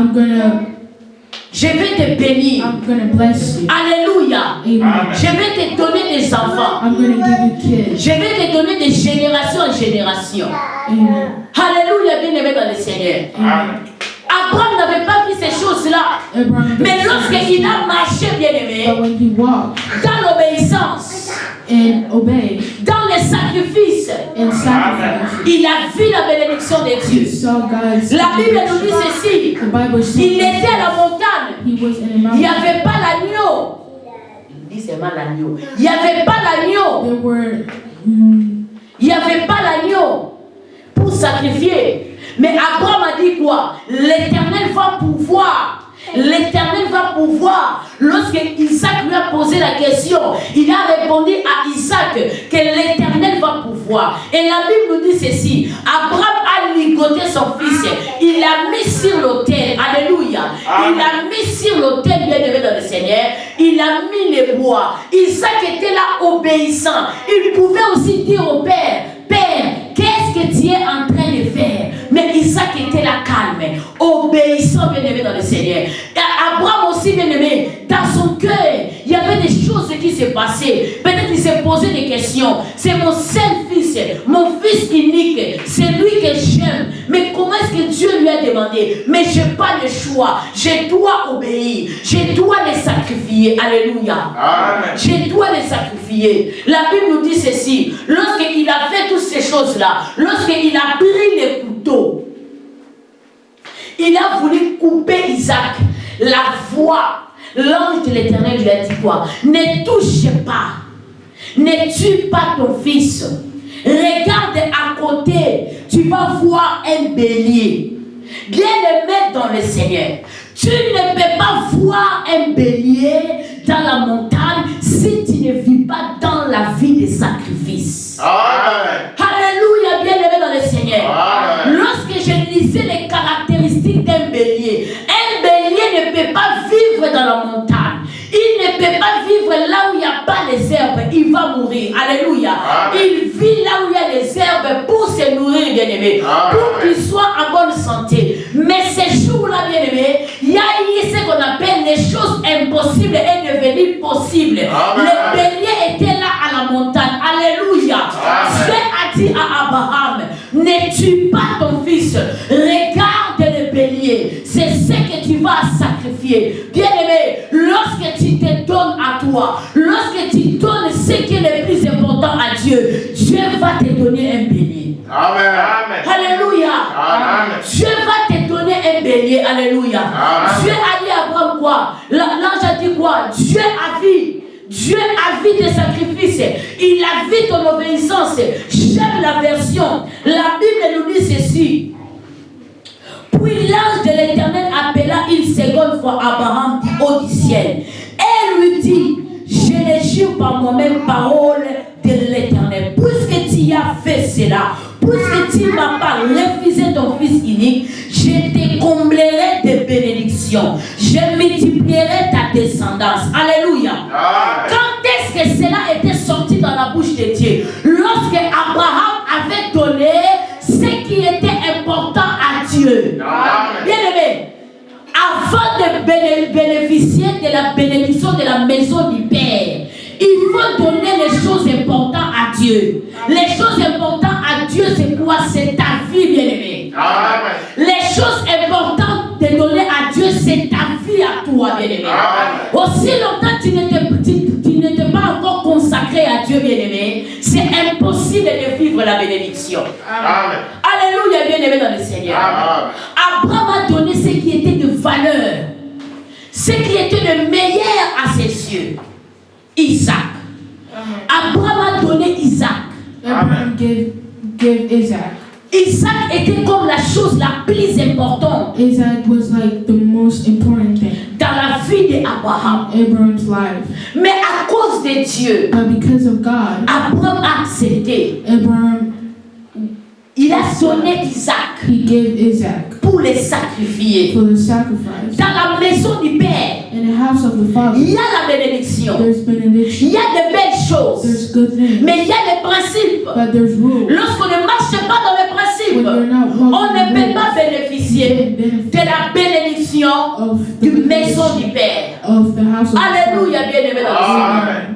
Je vais te bénir. I'm gonna bless you. Alléluia. Amen. Je vais te donner des enfants. I'm gonna give you kids. Je vais te donner de génération en génération. Amen. Alléluia, bien-aimé dans le Seigneur. Amen. Abraham n'avait pas vu ces choses-là. Abraham, Mais lorsqu'il a marché, but bien-aimé, when he walked dans l'obéissance, and obeyed dans les sacrifices, and sacrificed, il a vu la bénédiction de he Dieu. saw God's La Bible nous dit benediction. ceci. The Bible says Il était à la montagne. he was in a Il n'y mountain. avait pas l'agneau. Il dit seulement l'agneau. Il n'y avait pas l'agneau. There were Il n'y avait pas l'agneau pour sacrifier. Mais Abraham a dit quoi? L'Éternel va pouvoir. L'Éternel va pouvoir. Lorsque Isaac lui a posé la question, il a répondu à Isaac que l'Éternel va pouvoir. Et la Bible nous dit ceci. Abraham a ligoté son fils. Il l'a mis sur l'autel. Alléluia. Il l'a mis sur l'autel, bien-aimé dans le Seigneur. Il a mis les bois. Isaac était là obéissant. Il pouvait aussi dire au Père, Père, qu'est-ce que tu es en train de faire? Mais Isaac était là calme, obéissant, bien-aimé dans le Seigneur. Et Abraham aussi, bien-aimé, dans son cœur, il y avait des choses qui se passaient. Peut-être il s'est posé des questions. C'est mon seul fils, mon fils unique, c'est lui que j'aime. Mais comment est-ce que Dieu lui a demandé? Mais je n'ai pas le choix. Je dois obéir. Je dois les sacrifier. Alléluia. Amen. Je dois les sacrifier. La Bible nous dit ceci. Lorsqu'il a fait toutes ces choses-là, lorsqu'il a pris les couteaux, il a voulu couper Isaac. La voix, l'ange de l'Éternel lui a dit quoi? Ne touche pas. Ne tue pas ton fils. Regarde à côté. Tu vas voir un bélier. Bien-aimé dans le Seigneur, tu ne peux pas voir un bélier dans la montagne si tu ne vis pas dans la vie des sacrifices. Amen. Alléluia, bien-aimé dans le Seigneur. Amen. Lorsque je lisais les caractéristiques d'un bélier ne peut pas vivre dans la montagne. Il ne peut pas vivre là où il n'y a pas les herbes. Il va mourir. Alléluia. Amen. Il vit là où il y a les herbes pour se nourrir, bien-aimé. Pour qu'il soit en bonne santé. Mais ces jours-là, bien-aimé, il y a ce qu'on appelle les choses impossibles et devenues possibles. Amen. Le bélier était là à la montagne. Alléluia. Amen. Dieu a dit à Abraham, ne tue pas ton fils. Regarde le bélier. C'est ce que tu vas sacrifier. Bien-aimé, lorsque tu te donnes à toi, lorsque tu donnes ce qui est le plus important à Dieu, Dieu va te donner un bélier. Amen. Amen. Alléluia. Amen. Dieu va te donner un bélier. Alléluia. Amen. Dieu a dit à Abraham quoi? L'ange a dit quoi? Dieu a vu. Dieu a vu tes sacrifices. Il a vu ton obéissance. J'aime la version. La Bible nous dit ceci. Puis l'ange de l'Éternel appela une seconde fois fois, Abraham dit au du ciel. Elle lui dit, je le jure par moi-même, parole de l'Éternel. Puisque tu as fait cela, puisque tu ne m'as pas refusé ton fils unique, je te comblerai de bénédictions. Je multiplierai ta descendance. Alléluia. Quand est-ce que cela était sorti dans la bouche de Dieu? Lorsque Abraham avait donné ce qui était important à Dieu. Bien aimé, avant de bénéficier de la bénédiction de la maison du Père, il faut donner les choses importantes à Dieu. Les choses importantes à Dieu, c'est quoi? C'est ta vie, bien-aimé. Les choses importantes de donner à Dieu, c'est ta vie à toi, bien-aimé. Aussi longtemps que tu n'étais pas encore consacré à Dieu, bien-aimé, c'est impossible de vivre la bénédiction. Amen. Alléluia, bien-aimé dans le Seigneur. Abraham a donné ce qui était de valeur, ce qui était le meilleur à ses yeux. Isaac. Abraham a donné Isaac. Abraham gave Isaac. Isaac était comme la chose la plus importante Isaac was like the most important thing dans la vie d'Abraham. Abraham's life. Mais à cause de Dieu, But because of God, Abraham a accepté. Abraham, Il a donné Isaac he gave Isaac pour les sacrifier. for the sacrifice. Dans la maison du Père, In the house of the Father, il y a la bénédiction. there's Il benediction, y a de belles choses. there's good things, Mais il y a des principes. but there's rules. Lorsqu'on ne marche pas dans les principes, When you're not on walking ne peut the pas rules, bénéficier de la bénédiction of du the maison du benediction Père. of the house of the Alléluia, Father. bien-aimé dans le Seigneur. Amen.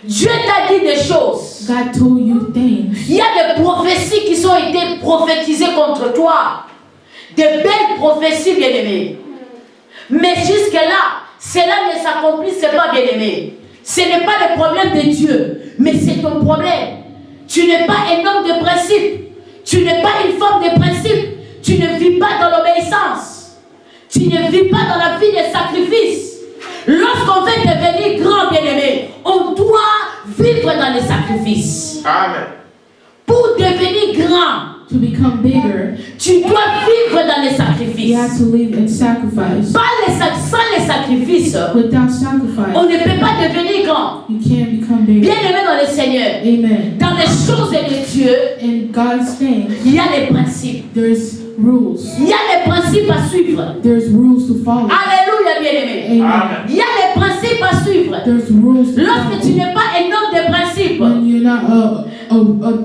Dieu t'a dit des choses. God told you things. Il y a des prophéties qui ont été prophétisées contre toi. De belles prophéties, bien-aimés. Mais jusque-là, cela ne s'accomplissait pas, bien-aimé. Ce n'est pas le problème de Dieu, mais c'est ton problème. Tu n'es pas un homme de principe. Tu n'es pas une femme de principe. Tu ne vis pas dans l'obéissance. Tu ne vis pas dans la vie des sacrifices. Lorsqu'on veut devenir grand, bien-aimé, on doit vivre dans les sacrifices. Amen. Pour devenir grand, To become bigger, tu dois vivre dans les you sacrifices. have to live in sacrifice. Sans les sacrifices, Without sacrifice, on ne peut pas devenir grand. you can't become bigger. Bien-aimé dans le Seigneur, Amen. dans les choses de Dieu, In God's things, il y a les principes. there's rules. Il y a les principes à suivre. There's rules to follow. Alléluia, bien-aimé. Amen. Amen. Il y a les principes à suivre. There's rules to Lorsque tu follow. n'es pas un homme de principe, When you're not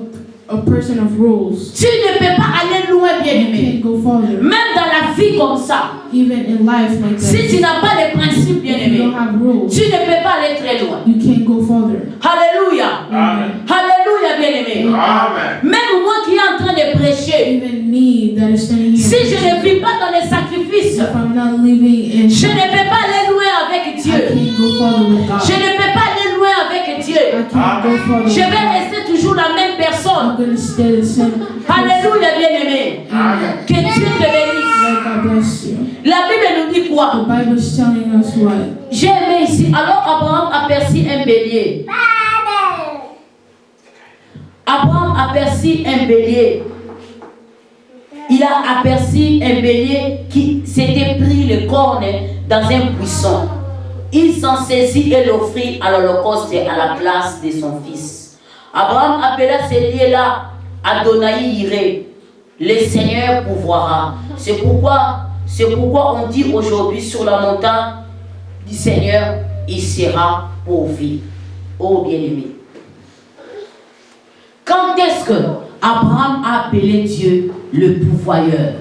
a person of rules, tu ne peux pas aller loin, you bien-aimé. can't go farther. Même dans la vie comme ça, Even in life like si that, tu n'as pas les principes, if you bien-aimé, don't have rules, tu ne peux pas aller très loin. you can't go farther. Alléluia. Amen. Alléluia, bien-aimé. Amen. Même moi qui est en train de prêcher, Even me that is standing si here, je ne vis pas dans les sacrifices, if I'm not living in, je ne peux pas aller loin avec I Dieu. can't go farther with God. Je ne peux pas aller loin avec Dieu. I can't go farther Je with vais God. rester toujours la même I'm personne. going to stay the same. Alléluia, bien-aimé. Amen. Que Dieu te bénisse. Let God bless you. La Bible nous dit The quoi? Bible is telling us what? J'ai aimé ici. Alors Abraham aperçut un bélier. Abraham aperçut un bélier. Il a aperçu un bélier qui s'était pris le corne dans un buisson. Il s'en saisit et l'offrit à l'holocauste à la place de son fils. Abraham appela ce lieu-là Adonai-Iré. Le Seigneur pourvoira. C'est pourquoi on dit aujourd'hui sur la montagne du Seigneur, il sera pourvu. Oh bien-aimé. Quand est-ce que Abraham a appelé Dieu le pourvoyeur?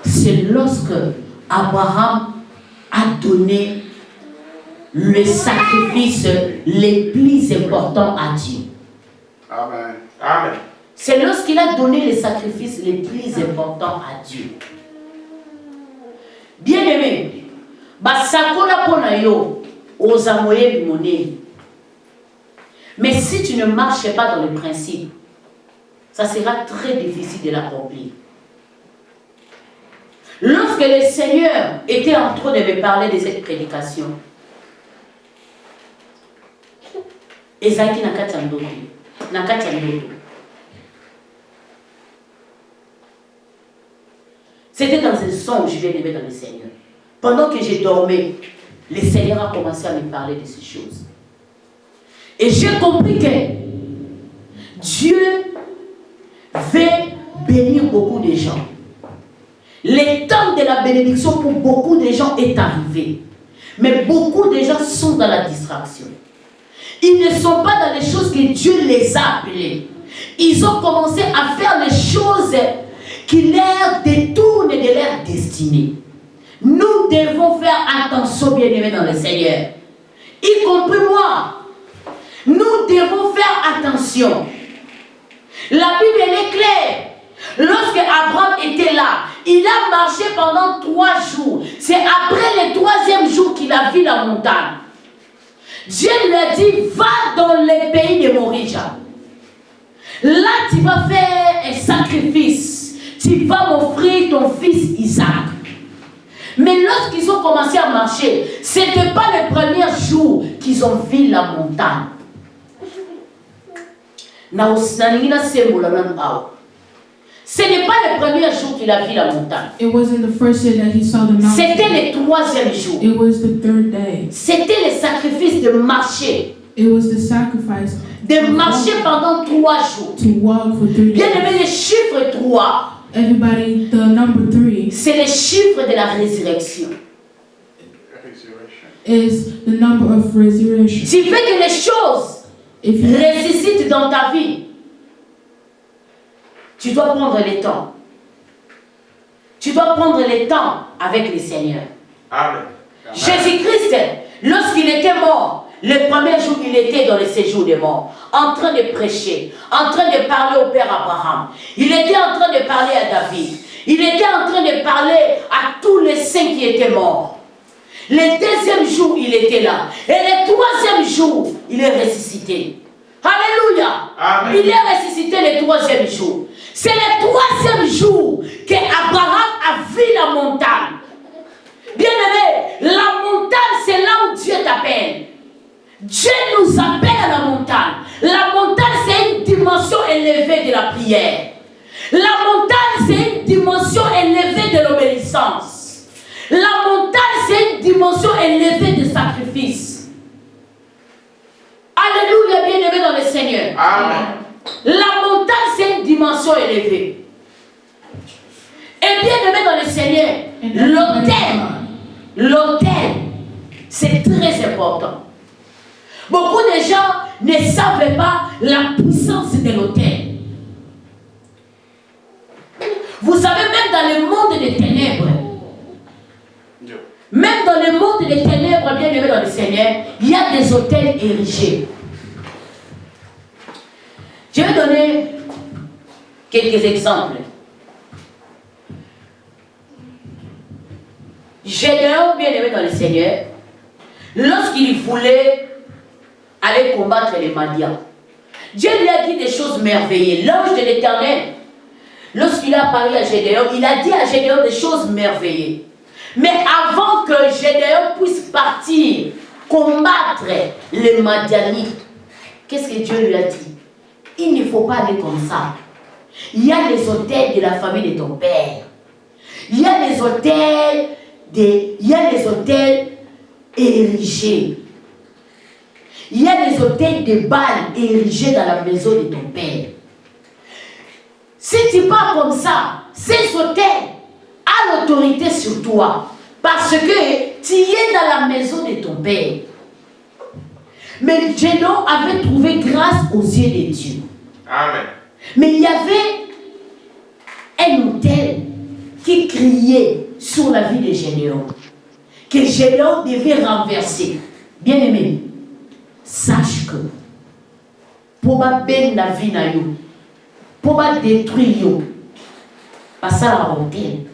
C'est lorsque Abraham a donné le sacrifice le plus important à Dieu. Amen. Amen. C'est lorsqu'il a donné les sacrifices les plus importants à Dieu. Bien-aimé, basakola pona yo ozamoye bimone. Mais si tu ne marches pas dans le principe, ça sera très difficile de l'accomplir. Lorsque le Seigneur était en train de me parler de cette prédication, Ezaki nakati ya ndoto. C'était dans un songe, je viens de mettre dans le Seigneur. pendant que je dormais, le Seigneur a commencé à me parler de ces choses. Et j'ai compris que Dieu veut bénir beaucoup de gens. Le temps de la bénédiction pour beaucoup de gens est arrivé. Mais beaucoup de gens sont dans la distraction. Ils ne sont pas dans les choses que Dieu les a appelés. Ils ont commencé à faire les choses qui leur détournent de leur destinée. Nous devons faire attention, bien-aimés dans le Seigneur. Y compris moi. Nous devons faire attention. La Bible elle est claire. Lorsque Abraham était là, il a marché pendant 3 jours. C'est après le 3e jour qu'il a vu la montagne. Dieu lui a dit, va dans le pays de Moria. Là, tu vas faire un sacrifice. Tu vas m'offrir ton fils Isaac. Mais lorsqu'ils ont commencé à marcher, ce n'était pas le premier jour qu'ils ont vu la montagne. Ce n'est pas le premier jour qu'il a vu la montagne. It wasn't the first day that he saw the mountain. C'était le 3e jour. It was the 3rd day. C'était le sacrifice de marcher. It was the sacrifice. De marcher pendant 3 jours. To walk for 3 days. Bien aimé, le chiffre 3. Everybody, the number 3. C'est le chiffre de la résurrection. Is the number of resurrection. Tu veux que les choses ressuscitent dans ta vie. Tu dois prendre le temps. Tu dois prendre le temps avec le Seigneur. Amen. Jésus-Christ, lorsqu'il était mort, le premier jour il était dans le séjour des morts, en train de prêcher, en train de parler au Père Abraham. Il était en train de parler à David. Il était en train de parler à tous les saints qui étaient morts. Le 2e jour, il était là. Et le 3e jour, il est ressuscité. Alléluia. Amen. Il est ressuscité le 3e jour. C'est le 3e jour qu'Abraham a vu la montagne. Bien-aimé, la montagne, c'est là où Dieu t'appelle. Dieu nous appelle à la montagne. La montagne, c'est une dimension élevée de la prière. La montagne, c'est une dimension élevée de l'obéissance. La montagne, c'est une dimension élevée de sacrifice. Alléluia, bien-aimé dans le Seigneur. Amen. La montagne, c'est une dimension élevée. Et bien-aimé dans le Seigneur, l'autel, c'est très important. Beaucoup de gens ne savent pas la puissance de l'autel. Vous savez, même dans le monde des ténèbres, même dans le monde des ténèbres, bien aimé dans le Seigneur, il y a des autels érigés. Je vais donner quelques exemples. Gédéon, bien aimé dans le Seigneur, lorsqu'il voulait aller combattre les Madians, Dieu lui a dit des choses merveilleuses. L'ange de l'Éternel, lorsqu'il a parlé à Gédéon, il a dit à Gédéon des choses merveilleuses. Mais avant que Gédéon puisse partir combattre les Madianites, qu'est-ce que Dieu lui a dit? Il ne faut pas aller comme ça. Il y a les autels de la famille de ton père. Il y a les autels érigés. Il y a les autels de Baal érigés dans la maison de ton père. Si tu pars comme ça, ces autels ont l'autorité sur toi. Parce que tu es dans la maison de ton père. Mais Gédéon avait trouvé grâce aux yeux de Dieu. Amen. Mais il y avait un autel qui criait sur la vie de Gédéon. Que Gédéon devait renverser. Bien aimé, sache que pour ben la vie na yo, pour détruire yo, parce que la autel.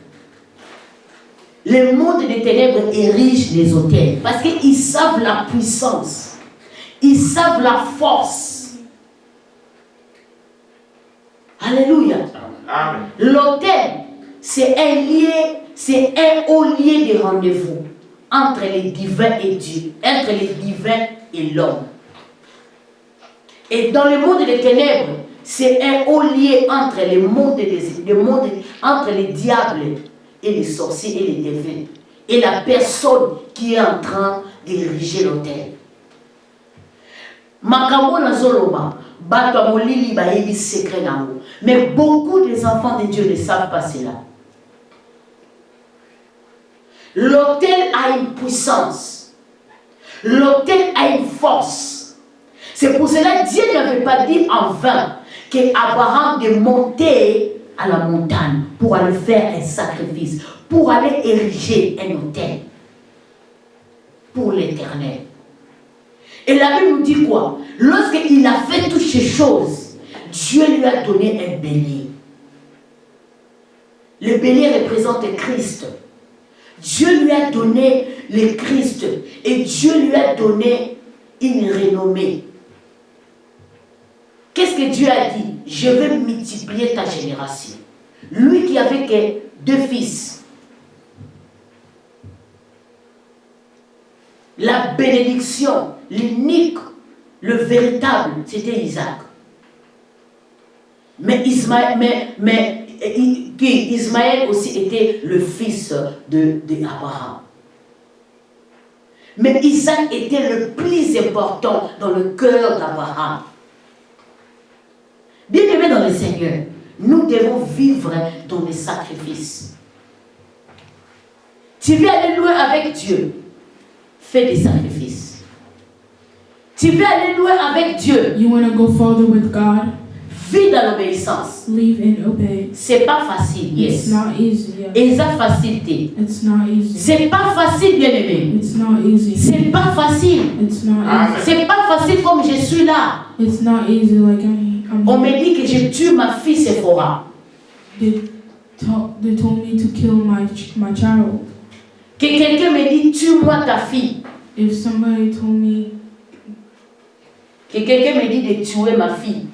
Le monde des ténèbres érige les autels parce qu'ils savent la puissance, ils savent la force. Alléluia. Amen. L'autel, c'est un haut lieu de rendez-vous entre les divins et Dieu, entre les divins et l'homme. Et dans le monde des ténèbres, c'est un haut lieu entre entre les diables et les sorciers et les défunts. et la personne qui est en train d'ériger l'autel. Makambo na zoloba, bato amolili bayebi secret nango. Mais beaucoup des enfants de Dieu ne savent pas cela. L'autel a une puissance. L'autel a une force. C'est pour cela que Dieu n'avait pas dit en vain qu'Abraham de monter à la montagne pour aller faire un sacrifice, pour aller ériger un autel pour l'Éternel. Et la Bible nous dit quoi? Lorsqu'il a fait toutes ces choses, Dieu lui a donné un bélier. Le bélier représente Christ. Dieu lui a donné le Christ et Dieu lui a donné une renommée. Qu'est-ce que Dieu a dit? Je vais multiplier ta génération. Lui qui avait que 2 fils. La bénédiction, l'unique, le véritable, c'était Isaac. Mais Ismaël aussi était le fils d'Abraham. Mais Isaac était le plus important dans le cœur d'Abraham. Bien-aimés dans le Seigneur, nous devons vivre dans les sacrifices. Tu veux aller loin avec Dieu, fais des sacrifices. Tu veux aller loin avec Dieu, You want to go further with God? vis dans l'obéissance. Live and obey. C'est pas facile, It's yes. not easy. Yeah. Et ça facilité. It's not easy. C'est pas facile, bien-aimé. It's not easy. C'est pas facile. It's not Amen. easy. C'est pas facile comme je suis là. It's not easy like I'm On here. me dit que je tue ma fille Sephora. They told me to kill my child. Que quelqu'un me dit tue-moi ta fille. If somebody told me, Que quelqu'un me dit de tuer ma fille.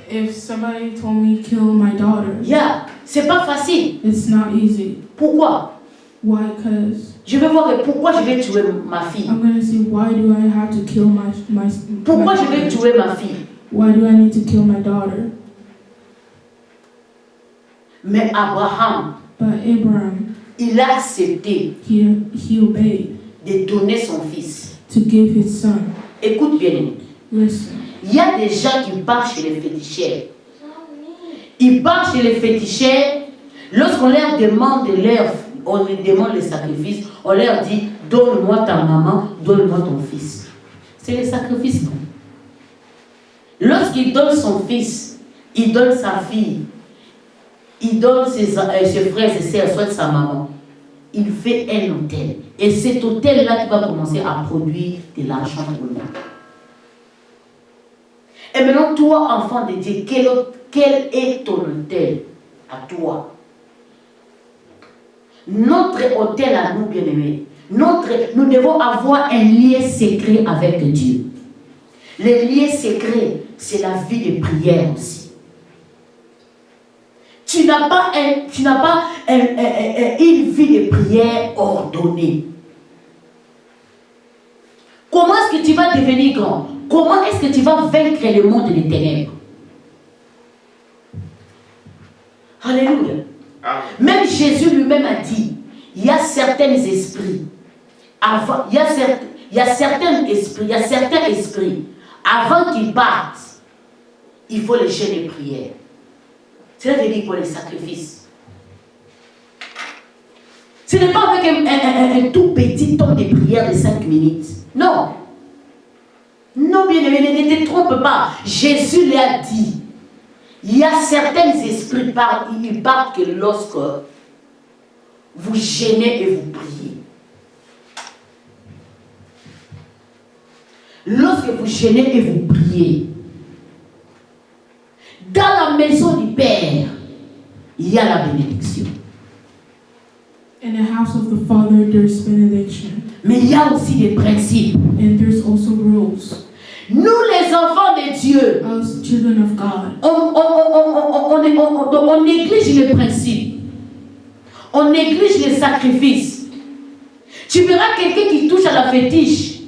if somebody told me kill my daughter, Yeah, c'est pas facile. it's not easy. Pourquoi? Why? Cause Je vais voir pourquoi je vais tuer ma fille. I'm gonna see why do I have to kill my Pourquoi je vais daughter? tuer ma fille? Why do I need to kill my daughter? Mais Abraham, But Abraham, il a accepté he obeyed de donner son fils. to give his son. Écoute bien. Listen, Il y a des gens qui partent chez les féticheurs. Ils partent chez les féticheurs. Lorsqu'on leur demande on leur demande les sacrifices, on leur dit donne-moi ta maman, donne-moi ton fils. C'est le sacrifice, non? Lorsqu'il donne son fils, il donne sa fille, il donne ses frères et sœurs, soit sa maman. Il fait un hôtel. Et cet hôtel-là qui va commencer à produire de l'argent pour le monde. Et maintenant, toi, enfant de Dieu, quel est ton hôtel à toi? Notre hôtel à nous, bien-aimés, nous devons avoir un lien secret avec Dieu. Le lien secret, c'est la vie de prière aussi. Tu n'as pas une vie de prière ordonnée. Comment est-ce que tu vas devenir grand? Comment est-ce que tu vas vaincre le monde des ténèbres? Alléluia. Amen. Même Jésus lui-même a dit, il y a certains esprits, il y a certains esprits, avant qu'ils partent, il faut les jeûner de prière. Cela veut dire quoi, les sacrifices? Ce n'est pas avec un tout petit temps de prière de 5 minutes. Non. Non, bien-aimé, ne te trompe pas. Jésus l'a dit. Il y a certains esprits, ils partent que lorsque vous jeûnez et vous priez. Lorsque vous jeûnez et vous priez, dans la maison du Père, il y a la bénédiction. in the house of the Father there's benediction, Mais il y a aussi des principes. and there's also rules. Nous, les enfants de Dieu, As children of God, on néglige les principes. On néglige les sacrifices. Tu verras quelqu'un qui touche à la fétiche.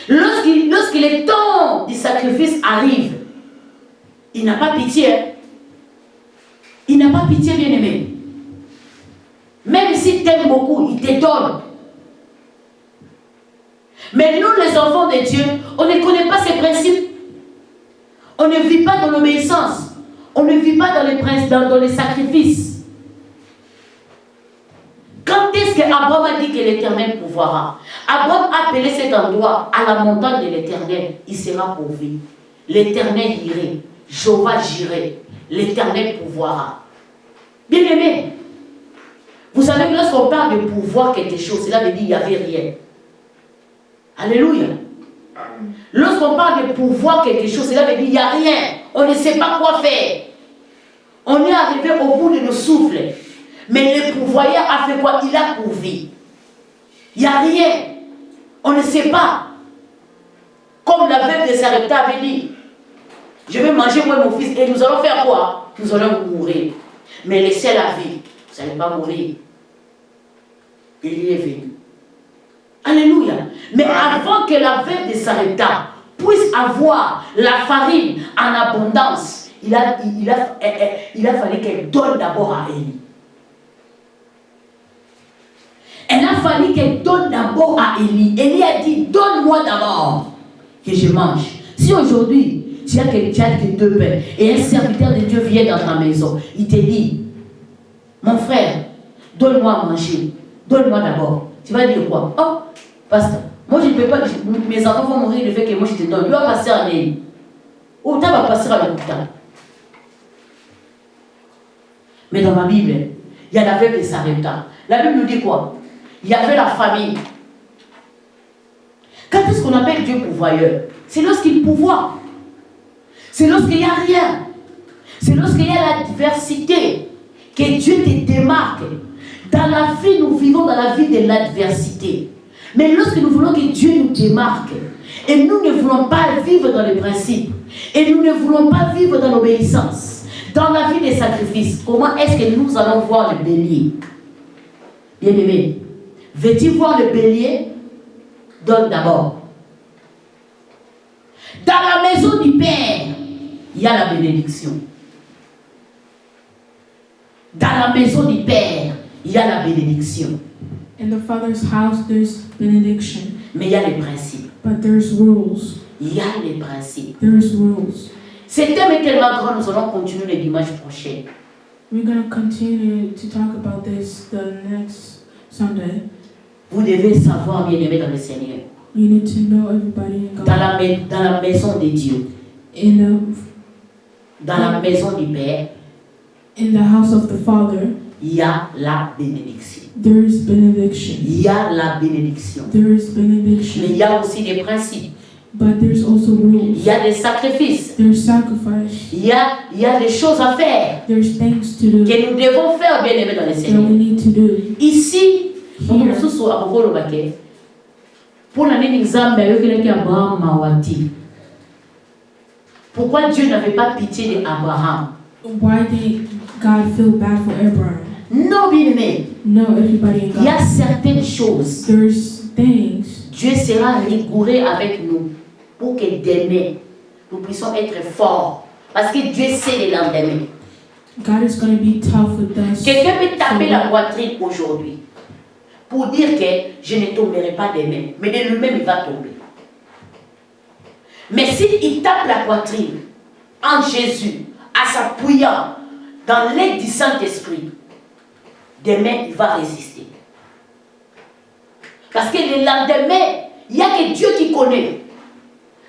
Lorsqu'il le temps du sacrifice arrive, il n'a pas pitié. Il n'a pas pitié, bien-aimé. Même si t'aime beaucoup, il te donne. Mais nous, les enfants de Dieu, on ne connaît pas ces principes. On ne vit pas dans l'obéissance. On ne vit pas dans les sacrifices. Quand est-ce qu'Abraham a dit que l'Éternel pourvoira? Abraham a appelé cet endroit à la montagne de l'Éternel. Il sera pourvu. L'Éternel irait. Jéhovah j'irai. L'Éternel pourvoira. Bien aimé, vous savez que lorsqu'on parle de pouvoir quelque chose, cela veut dire qu'il n'y avait rien. Alléluia. Lorsqu'on parle de pouvoir quelque chose, cela veut dire qu'il n'y a rien. On ne sait pas quoi faire. On est arrivé au bout de nos souffles. Mais le pourvoyeur a fait quoi? Il a pourvu. Il n'y a rien. On ne sait pas. Comme la veuve de Sarepta avait dit, je vais manger moi et mon fils et nous allons faire quoi? Nous allons mourir. Mais laissez la vie. Vous n'allez pas mourir. Il y est venu. Alléluia. Mais avant que la veuve de Sarepta puisse avoir la farine en abondance, il a fallu qu'elle donne d'abord à Élie. Elle a fallu qu'elle donne d'abord à Élie. Élie a dit, donne-moi d'abord que je mange. Si aujourd'hui, tu as que 2 pains et un serviteur de Dieu vient dans ta maison, il te dit, mon frère, donne-moi à manger. Donne-moi d'abord. Tu vas dire quoi? Oh, pasteur, moi je ne peux pas, mes enfants vont mourir le fait que moi je te donne. Lui va passer à Élie. Ou tu vas passer à l'hôpital. Mais dans ma Bible, il y a la veuve de Sarepta. La Bible nous dit quoi? Il y avait la famille. Quand est-ce qu'on appelle Dieu pourvoyeur? C'est lorsqu'il pourvoit. C'est lorsqu'il n'y a rien. C'est lorsqu'il y a l'adversité que Dieu te démarque. Dans la vie, nous vivons dans la vie de l'adversité. Mais lorsque nous voulons que Dieu nous démarque, et nous ne voulons pas vivre dans les principes, et nous ne voulons pas vivre dans l'obéissance, dans la vie des sacrifices, comment est-ce que nous allons voir le bélier? Bien-aimé, veux-tu voir le bélier? Donne d'abord. Dans la maison du Père, il y a la bénédiction. Dans la maison du Père, il y a la bénédiction. In the Father's house, there's benediction. Mais il y a les principes. But there's rules. Il y a les principes. There's rules. Ce thème est tellement grand, nous allons continuer le dimanche prochain. We're going to continue to talk about this the next Sunday. Vous devez savoir, bien-aimé dans le Seigneur. You need to know everybody in God. Dans la maison de Dieu. Dans la maison du Père. In the house of the Father. Il y a la bénédiction. There is benediction. Il y a la bénédiction. There is benediction. Mais il y a aussi des principes. But there's also rules. Il y a des sacrifices. There's sacrifice. Il y a des choses à faire. There's things to do. Que nous devons faire, bien aimé dans le That Seigneur. we need to do. Ici, pour l'année d'examen, Abraham Mawati. Pourquoi Dieu n'avait pas pitié d'Abraham? Why did God feel bad for Abraham? Non, bien aimé. No, everybody in Il y a God. certaines choses. There's things. Dieu sera rigoureux avec nous pour que demain, nous puissions être forts. Parce que Dieu sait les lendemains. God is going to be tough with us. Quelqu'un peut taper la poitrine aujourd'hui pour dire que je ne tomberai pas demain. Mais de lui-même, il va tomber. Mais s'il tape la poitrine en Jésus, en s'appuyant dans l'aide du Saint-Esprit, demain, il va résister. Parce que le lendemain, il n'y a que Dieu qui connaît.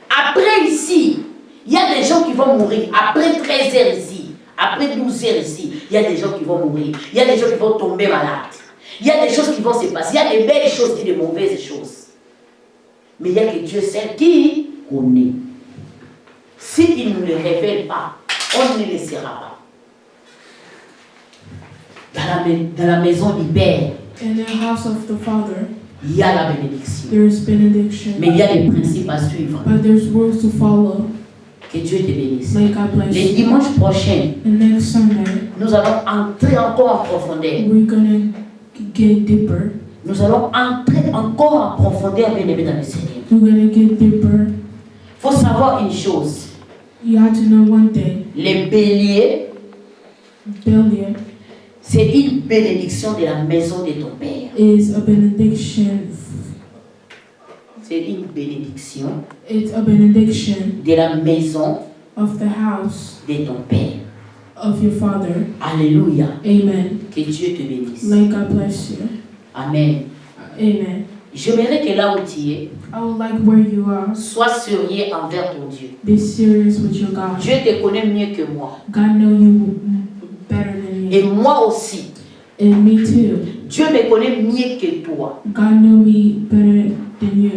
Après ici, il y a des gens qui vont mourir. Après 13 heures ici, après 12 heures ici, il y a des gens qui vont mourir. Il y a des gens qui vont tomber malades. Il y a des choses qui vont se passer. Il y a des belles choses et des mauvaises choses. Mais il y a que Dieu seul qui connaît. S'il ne le révèle pas, on ne le laissera pas. Dans la maison du Père, In the house of the Father, il y a la bénédiction. there is benediction. Mais il y a des principes à suivre. But there's rules to follow. Que Dieu te bénisse. May God bless Le you. dimanche prochain, And next Sunday, nous allons entrer encore en profondeur. we're going to get deeper. Nous allons entrer encore en profondeur, bien aimé dans le Seigneur. We're going to get deeper. Il faut savoir une chose. You have to know one thing. Les béliers, Failure, ce c'est une bénédiction de la maison de ton père. is a benediction. C'est une bénédiction It's a benediction de la maison of the house de ton père. of your father. Alléluia. Amen. Que Dieu te bénisse. May God bless you. Amen. Amen. J'aimerais que là où tu es, I would like where you are, sois sérieux envers ton Dieu. be serious with your God. Dieu te connaît mieux que moi. God know you better than Et me. moi aussi. And me too. Dieu me connaît mieux que toi. God know me better than you.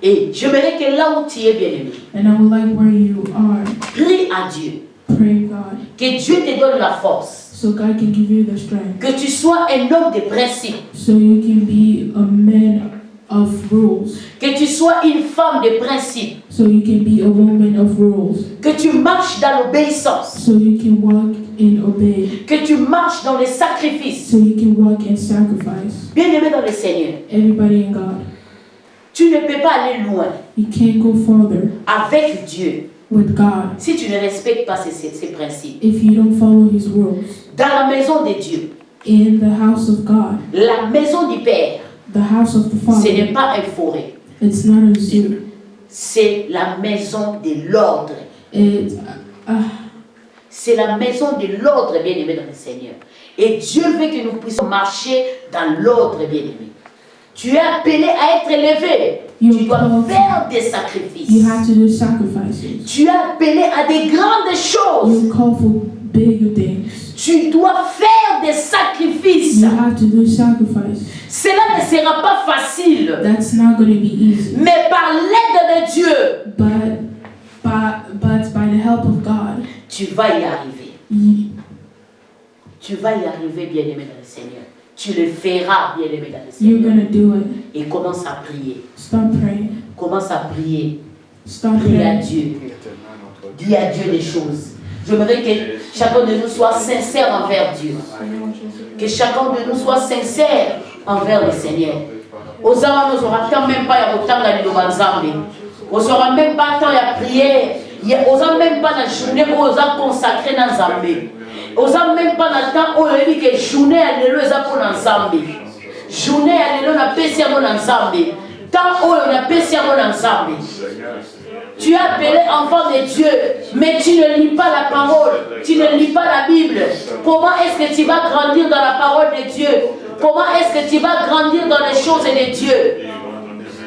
Et j'aimerais que là où tu es, bien-aimé, And I would like where you are, prie à Dieu. pray God, Que Dieu te donne la force. so God can give you the strength, Que tu sois un homme de principe. so you can be a man of rules, Que tu sois une femme de principe. so you can be a woman of rules, Que tu marches dans l'obéissance. so you can walk and obey, Que tu marches dans les sacrifices. so you can walk and sacrifice. Bien-aimé dans le Seigneur, Everybody in God, tu ne peux pas aller loin you can't go farther avec Dieu with God si tu ne respectes pas ces principes. if you don't follow His rules. Dans la maison de Dieu, In the house of God, la maison du Père, the house of the ce Father, n'est pas un forêt. it's not a zoo. C'est la maison de l'ordre. It's C'est la maison de l'ordre, bien-aimé dans le Seigneur. Et Dieu veut que nous puissions marcher dans l'ordre, bien-aimé. Tu es appelé à être élevé. Tu dois faire des sacrifices. you have to do sacrifices. Tu es appelé à des grandes choses. You call for bigger things. Tu dois faire des sacrifices. You have to do sacrifice. Cela ne sera pas facile. That's not going to be easy. Mais par l'aide de Dieu, But by the help of God, tu vas y arriver. you, Tu vas y arriver, bien-aimé dans le Seigneur. Tu le feras, bien-aimé dans le you're Seigneur. going to do it. Et commence à prier. Start praying. Commence à prier. Start Prie à praying. Dieu. Dis à Dieu les choses. J'aimerais que chacun de nous soit sincère envers Dieu. Que chacun de nous soit sincère envers le Seigneur. Osama nous aura tant même pas à autant dans le Banzambi. Osama même pas tant à prier. Osama même pas la journée où Osama consacré dans Zambé. Osama même pas dans le temps où il dit que journée à l'élo est pour l'ensemble. Journée à l'élo n'a pas si à mon ensemble. Tant où on a pas si à mon ensemble. Tu es appelé enfant de Dieu, mais tu ne lis pas la parole, tu ne lis pas la Bible. Comment est-ce que tu vas grandir dans la parole de Dieu? Comment est-ce que tu vas grandir dans les choses de Dieu?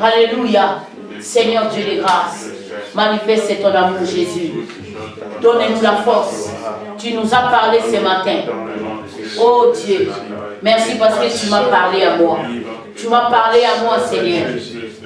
Alléluia. Seigneur Dieu de grâce, manifeste ton amour, Jésus. Donne-nous la force. Tu nous as parlé ce matin. Oh Dieu, merci parce que tu m'as parlé à moi. Tu m'as parlé à moi, Seigneur.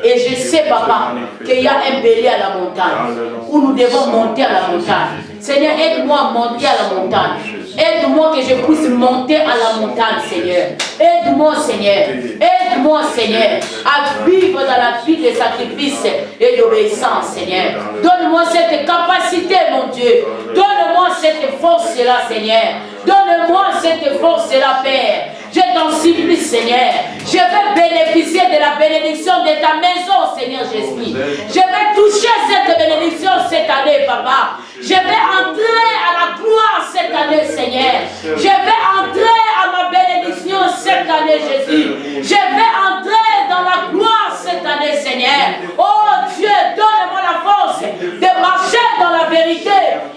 Et je sais, Papa, qu'il y a un bélier à la montagne, où nous devons monter à la montagne. Seigneur, aide-moi à monter à la montagne. Aide-moi que je puisse monter à la montagne, Seigneur. Aide-moi, Seigneur. Aide-moi, Seigneur, à vivre dans la vie des sacrifices et d'obéissance, Seigneur. Donne-moi cette capacité, mon Dieu. Donne-moi cette force-là, Seigneur. Donne-moi cette force-là, Père. Je t'en supplie, Seigneur. Je vais bénéficier de la bénédiction de ta maison, Seigneur Jésus. Je vais toucher cette bénédiction cette année, Papa. Je vais entrer à la gloire cette année, Seigneur. Je vais entrer à ma bénédiction cette année, Jésus. Je vais entrer dans la gloire cette année, Seigneur. Oh Dieu, donne-moi la force de marcher dans la vérité,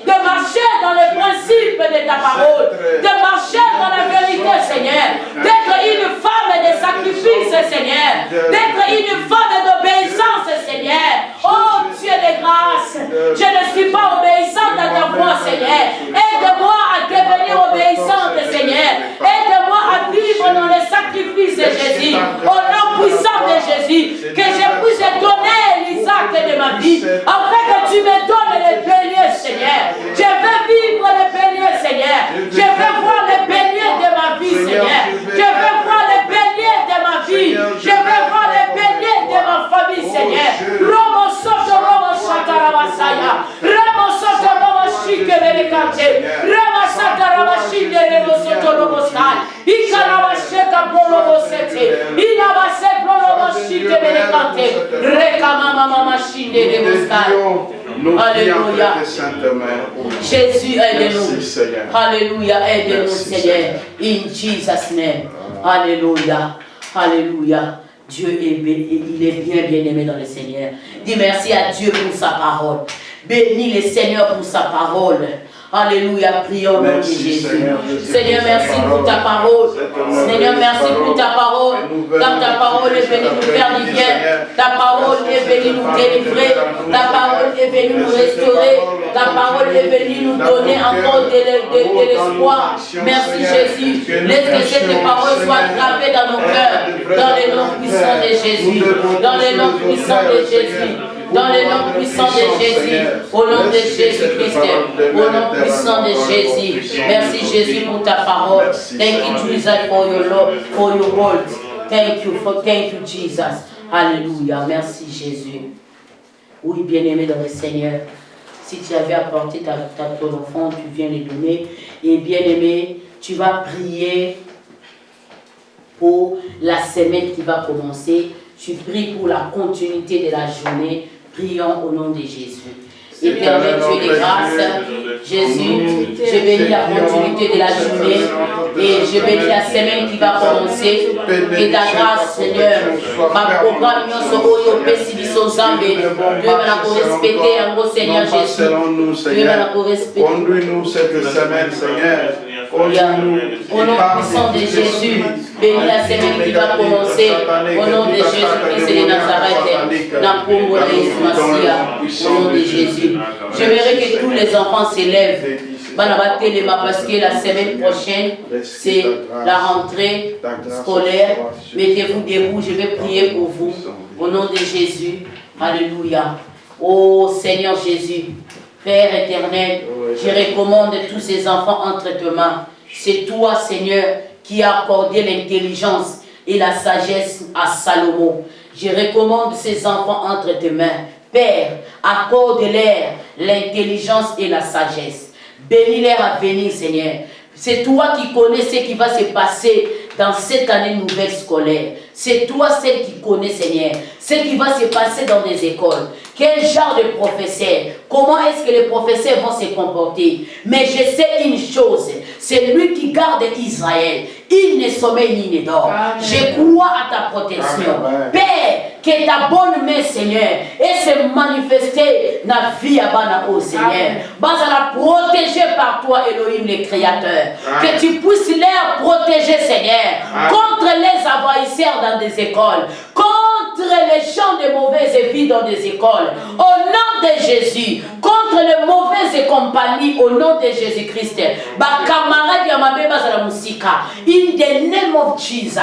de marcher dans les principes de ta parole, de marcher dans la vérité, Seigneur. D'être une femme de sacrifice, Seigneur. D'être une femme d'obéissance, Seigneur. Oh Dieu de grâce, je ne suis pas obéissante à ta voix, Seigneur. Aide-moi à devenir obéissante, Seigneur. Aide-moi à vivre dans les sacrifices, Jésus. Au nom puissant de Jésus, que je puisse donner l'Isaac de ma vie, afin que tu me donnes les béliers, Seigneur. Je veux vivre les béliers, Seigneur. Je veux voir les béliers de ma vie, Seigneur. Je veux voir les béliers de ma vie. Je veux voir les béliers de ma famille, Seigneur. Romo soto romo shakarabasaya. Romo soto romo shikerebekante. Romo sakarabashinde romo soto romo skai. Ikarabasheka polobo sete. Inabase polobo shikerebekante. Rekama mama mashinde romo skai. Alléluia. Jésus, aide-nous. Alléluia, aide-nous, Seigneur. In Jesus' name. Alléluia. Alléluia. Dieu il est bien aimé dans le Seigneur. Dis merci à Dieu pour sa parole. Bénis le Seigneur pour sa parole. Alléluia, prions au nom de Jésus. Seigneur, merci pour ta parole. Seigneur, merci pour ta parole. Car ta parole est venue nous faire du bien. Ta parole est venue nous délivrer. Ta parole est venue nous restaurer. Ta parole est venue nous donner encore de l'espoir. Merci Jésus. Laisse que cette parole soit gravée dans nos cœurs. Dans le nom puissant de Jésus. Dans le nom puissant de Jésus. Dans le nom puissant de Jésus, au nom de Jésus-Christ, au nom puissant de Jésus. Merci Jésus pour ta parole. Thank you Jesus for your love, for your word. Thank you Jesus. Alléluia. Merci Jésus. Oui, bien-aimé dans le Seigneur, si tu avais apporté ton enfant, tu viens les donner. Et bien-aimé, tu vas prier pour la semaine qui va commencer. Tu pries pour la continuité de la journée. Prions au nom de Jésus. Éternel Dieu des grâces, Jésus, je bénis la continuité de la journée et je bénis la semaine qui va commencer. Et ta grâce, Seigneur, ma programme, Dieu va la respecter en gros, Seigneur Jésus. Dieu va la respecter. Conduis-nous cette semaine, Seigneur. Au nom puissant de Jésus, bénis la semaine qui va commencer. Au nom de Jésus-Christ et de Nazareth, au nom de Jésus. J'aimerais que tous les enfants s'élèvent. Parce que la semaine prochaine, c'est la rentrée scolaire. Mettez-vous debout, je vais prier pour vous. Au nom de Jésus. Alléluia. Oh Seigneur Jésus. Père éternel, je recommande tous ces enfants entre tes mains. C'est toi, Seigneur, qui as accordé l'intelligence et la sagesse à Salomon. Je recommande ces enfants entre tes mains. Père, accorde-leur l'intelligence et la sagesse. Bénis-leur à venir, Seigneur. C'est toi qui connais ce qui va se passer dans cette année nouvelle scolaire. C'est toi celle qui connais, Seigneur, ce qui va se passer dans les écoles. Quel genre de professeur? Comment est-ce que les professeurs vont se comporter? Mais je sais une chose, c'est lui qui garde Israël. Il ne sommeille ni ne dort. Je crois à ta protection. Amen. Père, que ta bonne main, Seigneur, et se manifester dans la vie à Bana, oh Seigneur. Basa la protéger par toi, Elohim, le Créateur. Que tu puisses les protéger, Seigneur, contre les envahisseurs dans des écoles, contre les gens de mauvaises vies dans des écoles, au nom de Jésus, contre les mauvaises compagnies, au nom de Jésus-Christ. Ba camarade ya mabeba za la musika, in the name of Jesus.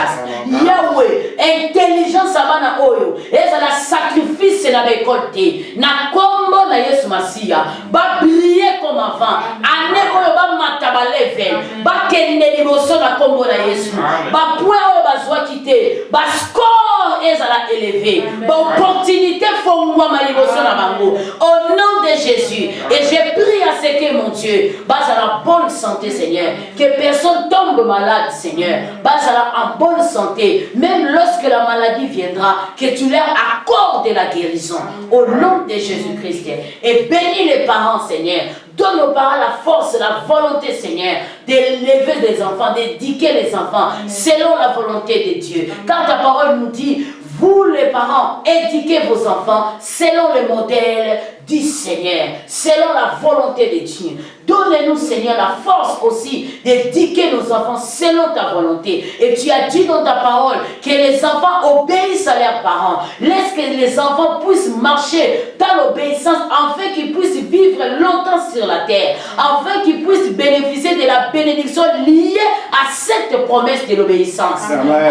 Yahweh, intelligence abana oyo, eza la sacrifice na bekote, na kombo na Yesu Masia, ba briller comme avant, ane oyo ba mataba level, ba kende liboso na kombo na Yesu, ba point oyo ba zwa kite, ba score eza la élevé, ba opportunité fongwa ma liboso na bango, au nom de Jésus. Et j'ai prié à ce que mon Dieu, base à la bonne santé, Seigneur, que personne tombe malade, Seigneur, base à la en bonne santé, même lorsque la maladie viendra, que tu leur accordes la guérison, au nom de Jésus-Christ. Et bénis les parents, Seigneur, donne aux parents la force, la volonté, Seigneur, d'élever des enfants, d'éduquer les enfants, selon la volonté de Dieu. Car ta parole nous dit, vous les parents, éduquez vos enfants selon le modèle du Seigneur, selon la volonté de Dieu. Donne-nous, Seigneur, la force aussi d'éduquer nos enfants selon ta volonté. Et tu as dit dans ta parole que les enfants obéissent à leurs parents. Laisse que les enfants puissent marcher dans l'obéissance afin qu'ils puissent vivre longtemps sur la terre, afin qu'ils puissent bénéficier de la bénédiction liée à cette promesse de l'obéissance.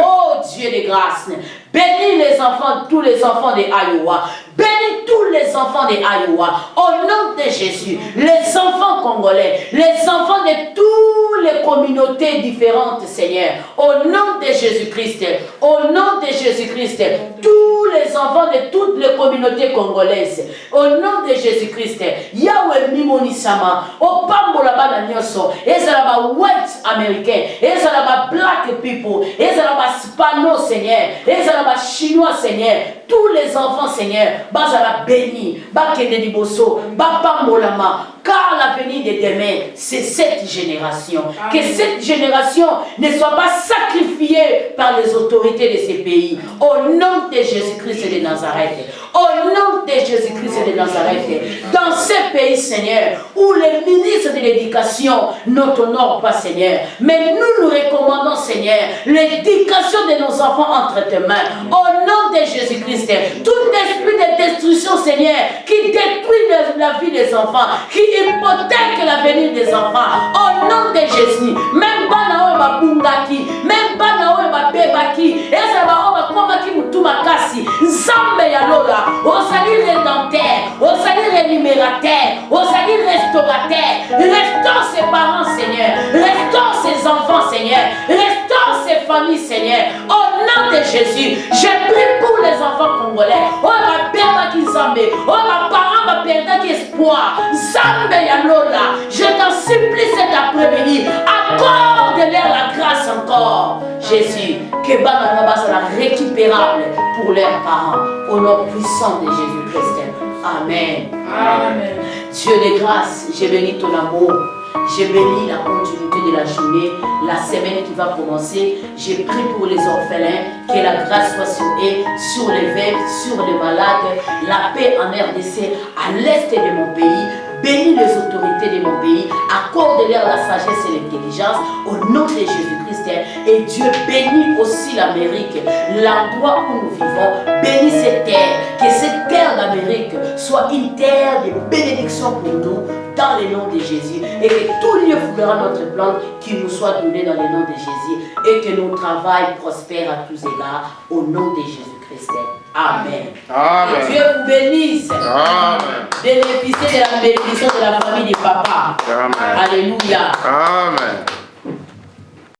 Oh Dieu de grâce, bénis les enfants, tous les enfants de Iowa. Bénis tous les enfants de Iowa. Au nom de Jésus, les enfants congolais, les enfants de toutes les communautés différentes, Seigneur. Au nom de Jésus-Christ, au nom de Jésus-Christ, tous les enfants de toutes les communautés congolaises. Au nom de Jésus-Christ, Yahweh Mimonisama, au Pambola Bana Nyoso, Ezalaba white américain, Ezalaba black people, Ezalaba hispano Seigneur, Ezalaba chinois Seigneur, tous les enfants Seigneur, Bazala béni, Bakende Diboso, Bapambolama, car l'avenir de demain, c'est cette génération. Amen. Que cette génération ne soit pas sacrifiée par les autorités de ces pays. Au nom de Jésus-Christ de Nazareth. Au nom de Jésus-Christ de Nazareth. Dans ces pays, Seigneur, où les ministres de l'éducation ne t'honorent pas, Seigneur. Mais nous nous recommandons, Seigneur, l'éducation de nos enfants entre tes mains. Au nom de Jésus-Christ. Tout esprit de destruction, Seigneur, qui détruit la vie des enfants, qui hypothèque l'avenir des enfants. Au nom de Jésus, même Banao Babungaki, même Banao Babebaki, et ça va Komaki Mutumakasi, Zambe Yalola, Osali rédempteur, Osali rémunérateur, Osali restaurateur. Restaure ses parents, Seigneur, restaure ses enfants, Seigneur, restaure ses familles, Seigneur. Au nom de Jésus, je prie pour les enfants congolais. Oh ma Bebaki Zambe, oh ma parent ma perdre espoir. Zambe Yalola, je t'en supplie cet après-midi, accorde-leur la grâce encore. Jésus, que Bananaba soit récupérable pour leurs parents. Au nom puissant de Jésus-Christ. Amen. Amen. Dieu de grâce, j'ai béni ton amour. J'ai béni la continuité de la journée, la semaine qui va commencer. J'ai prié pour les orphelins, que la grâce soit sur eux, sur les veuves, sur les malades, la paix en RDC, à l'est de mon pays. Bénis les autorités de mon pays, accorde-leur la sagesse et l'intelligence au nom de Jésus-Christ. Et Dieu bénit aussi l'Amérique, l'endroit où nous vivons. Bénis cette terre, que cette terre d'Amérique soit une terre de bénédiction pour nous dans le nom de Jésus. Et que tout lieu foulera notre plan qui nous soit donné dans le nom de Jésus. Et que nos travail prospère à tous égards au nom de Jésus-Christ. Amen. Amen. Que Dieu vous bénisse. Amen. Bénéficiez de la bénédiction de la famille du papa. Amen. Alléluia. Amen.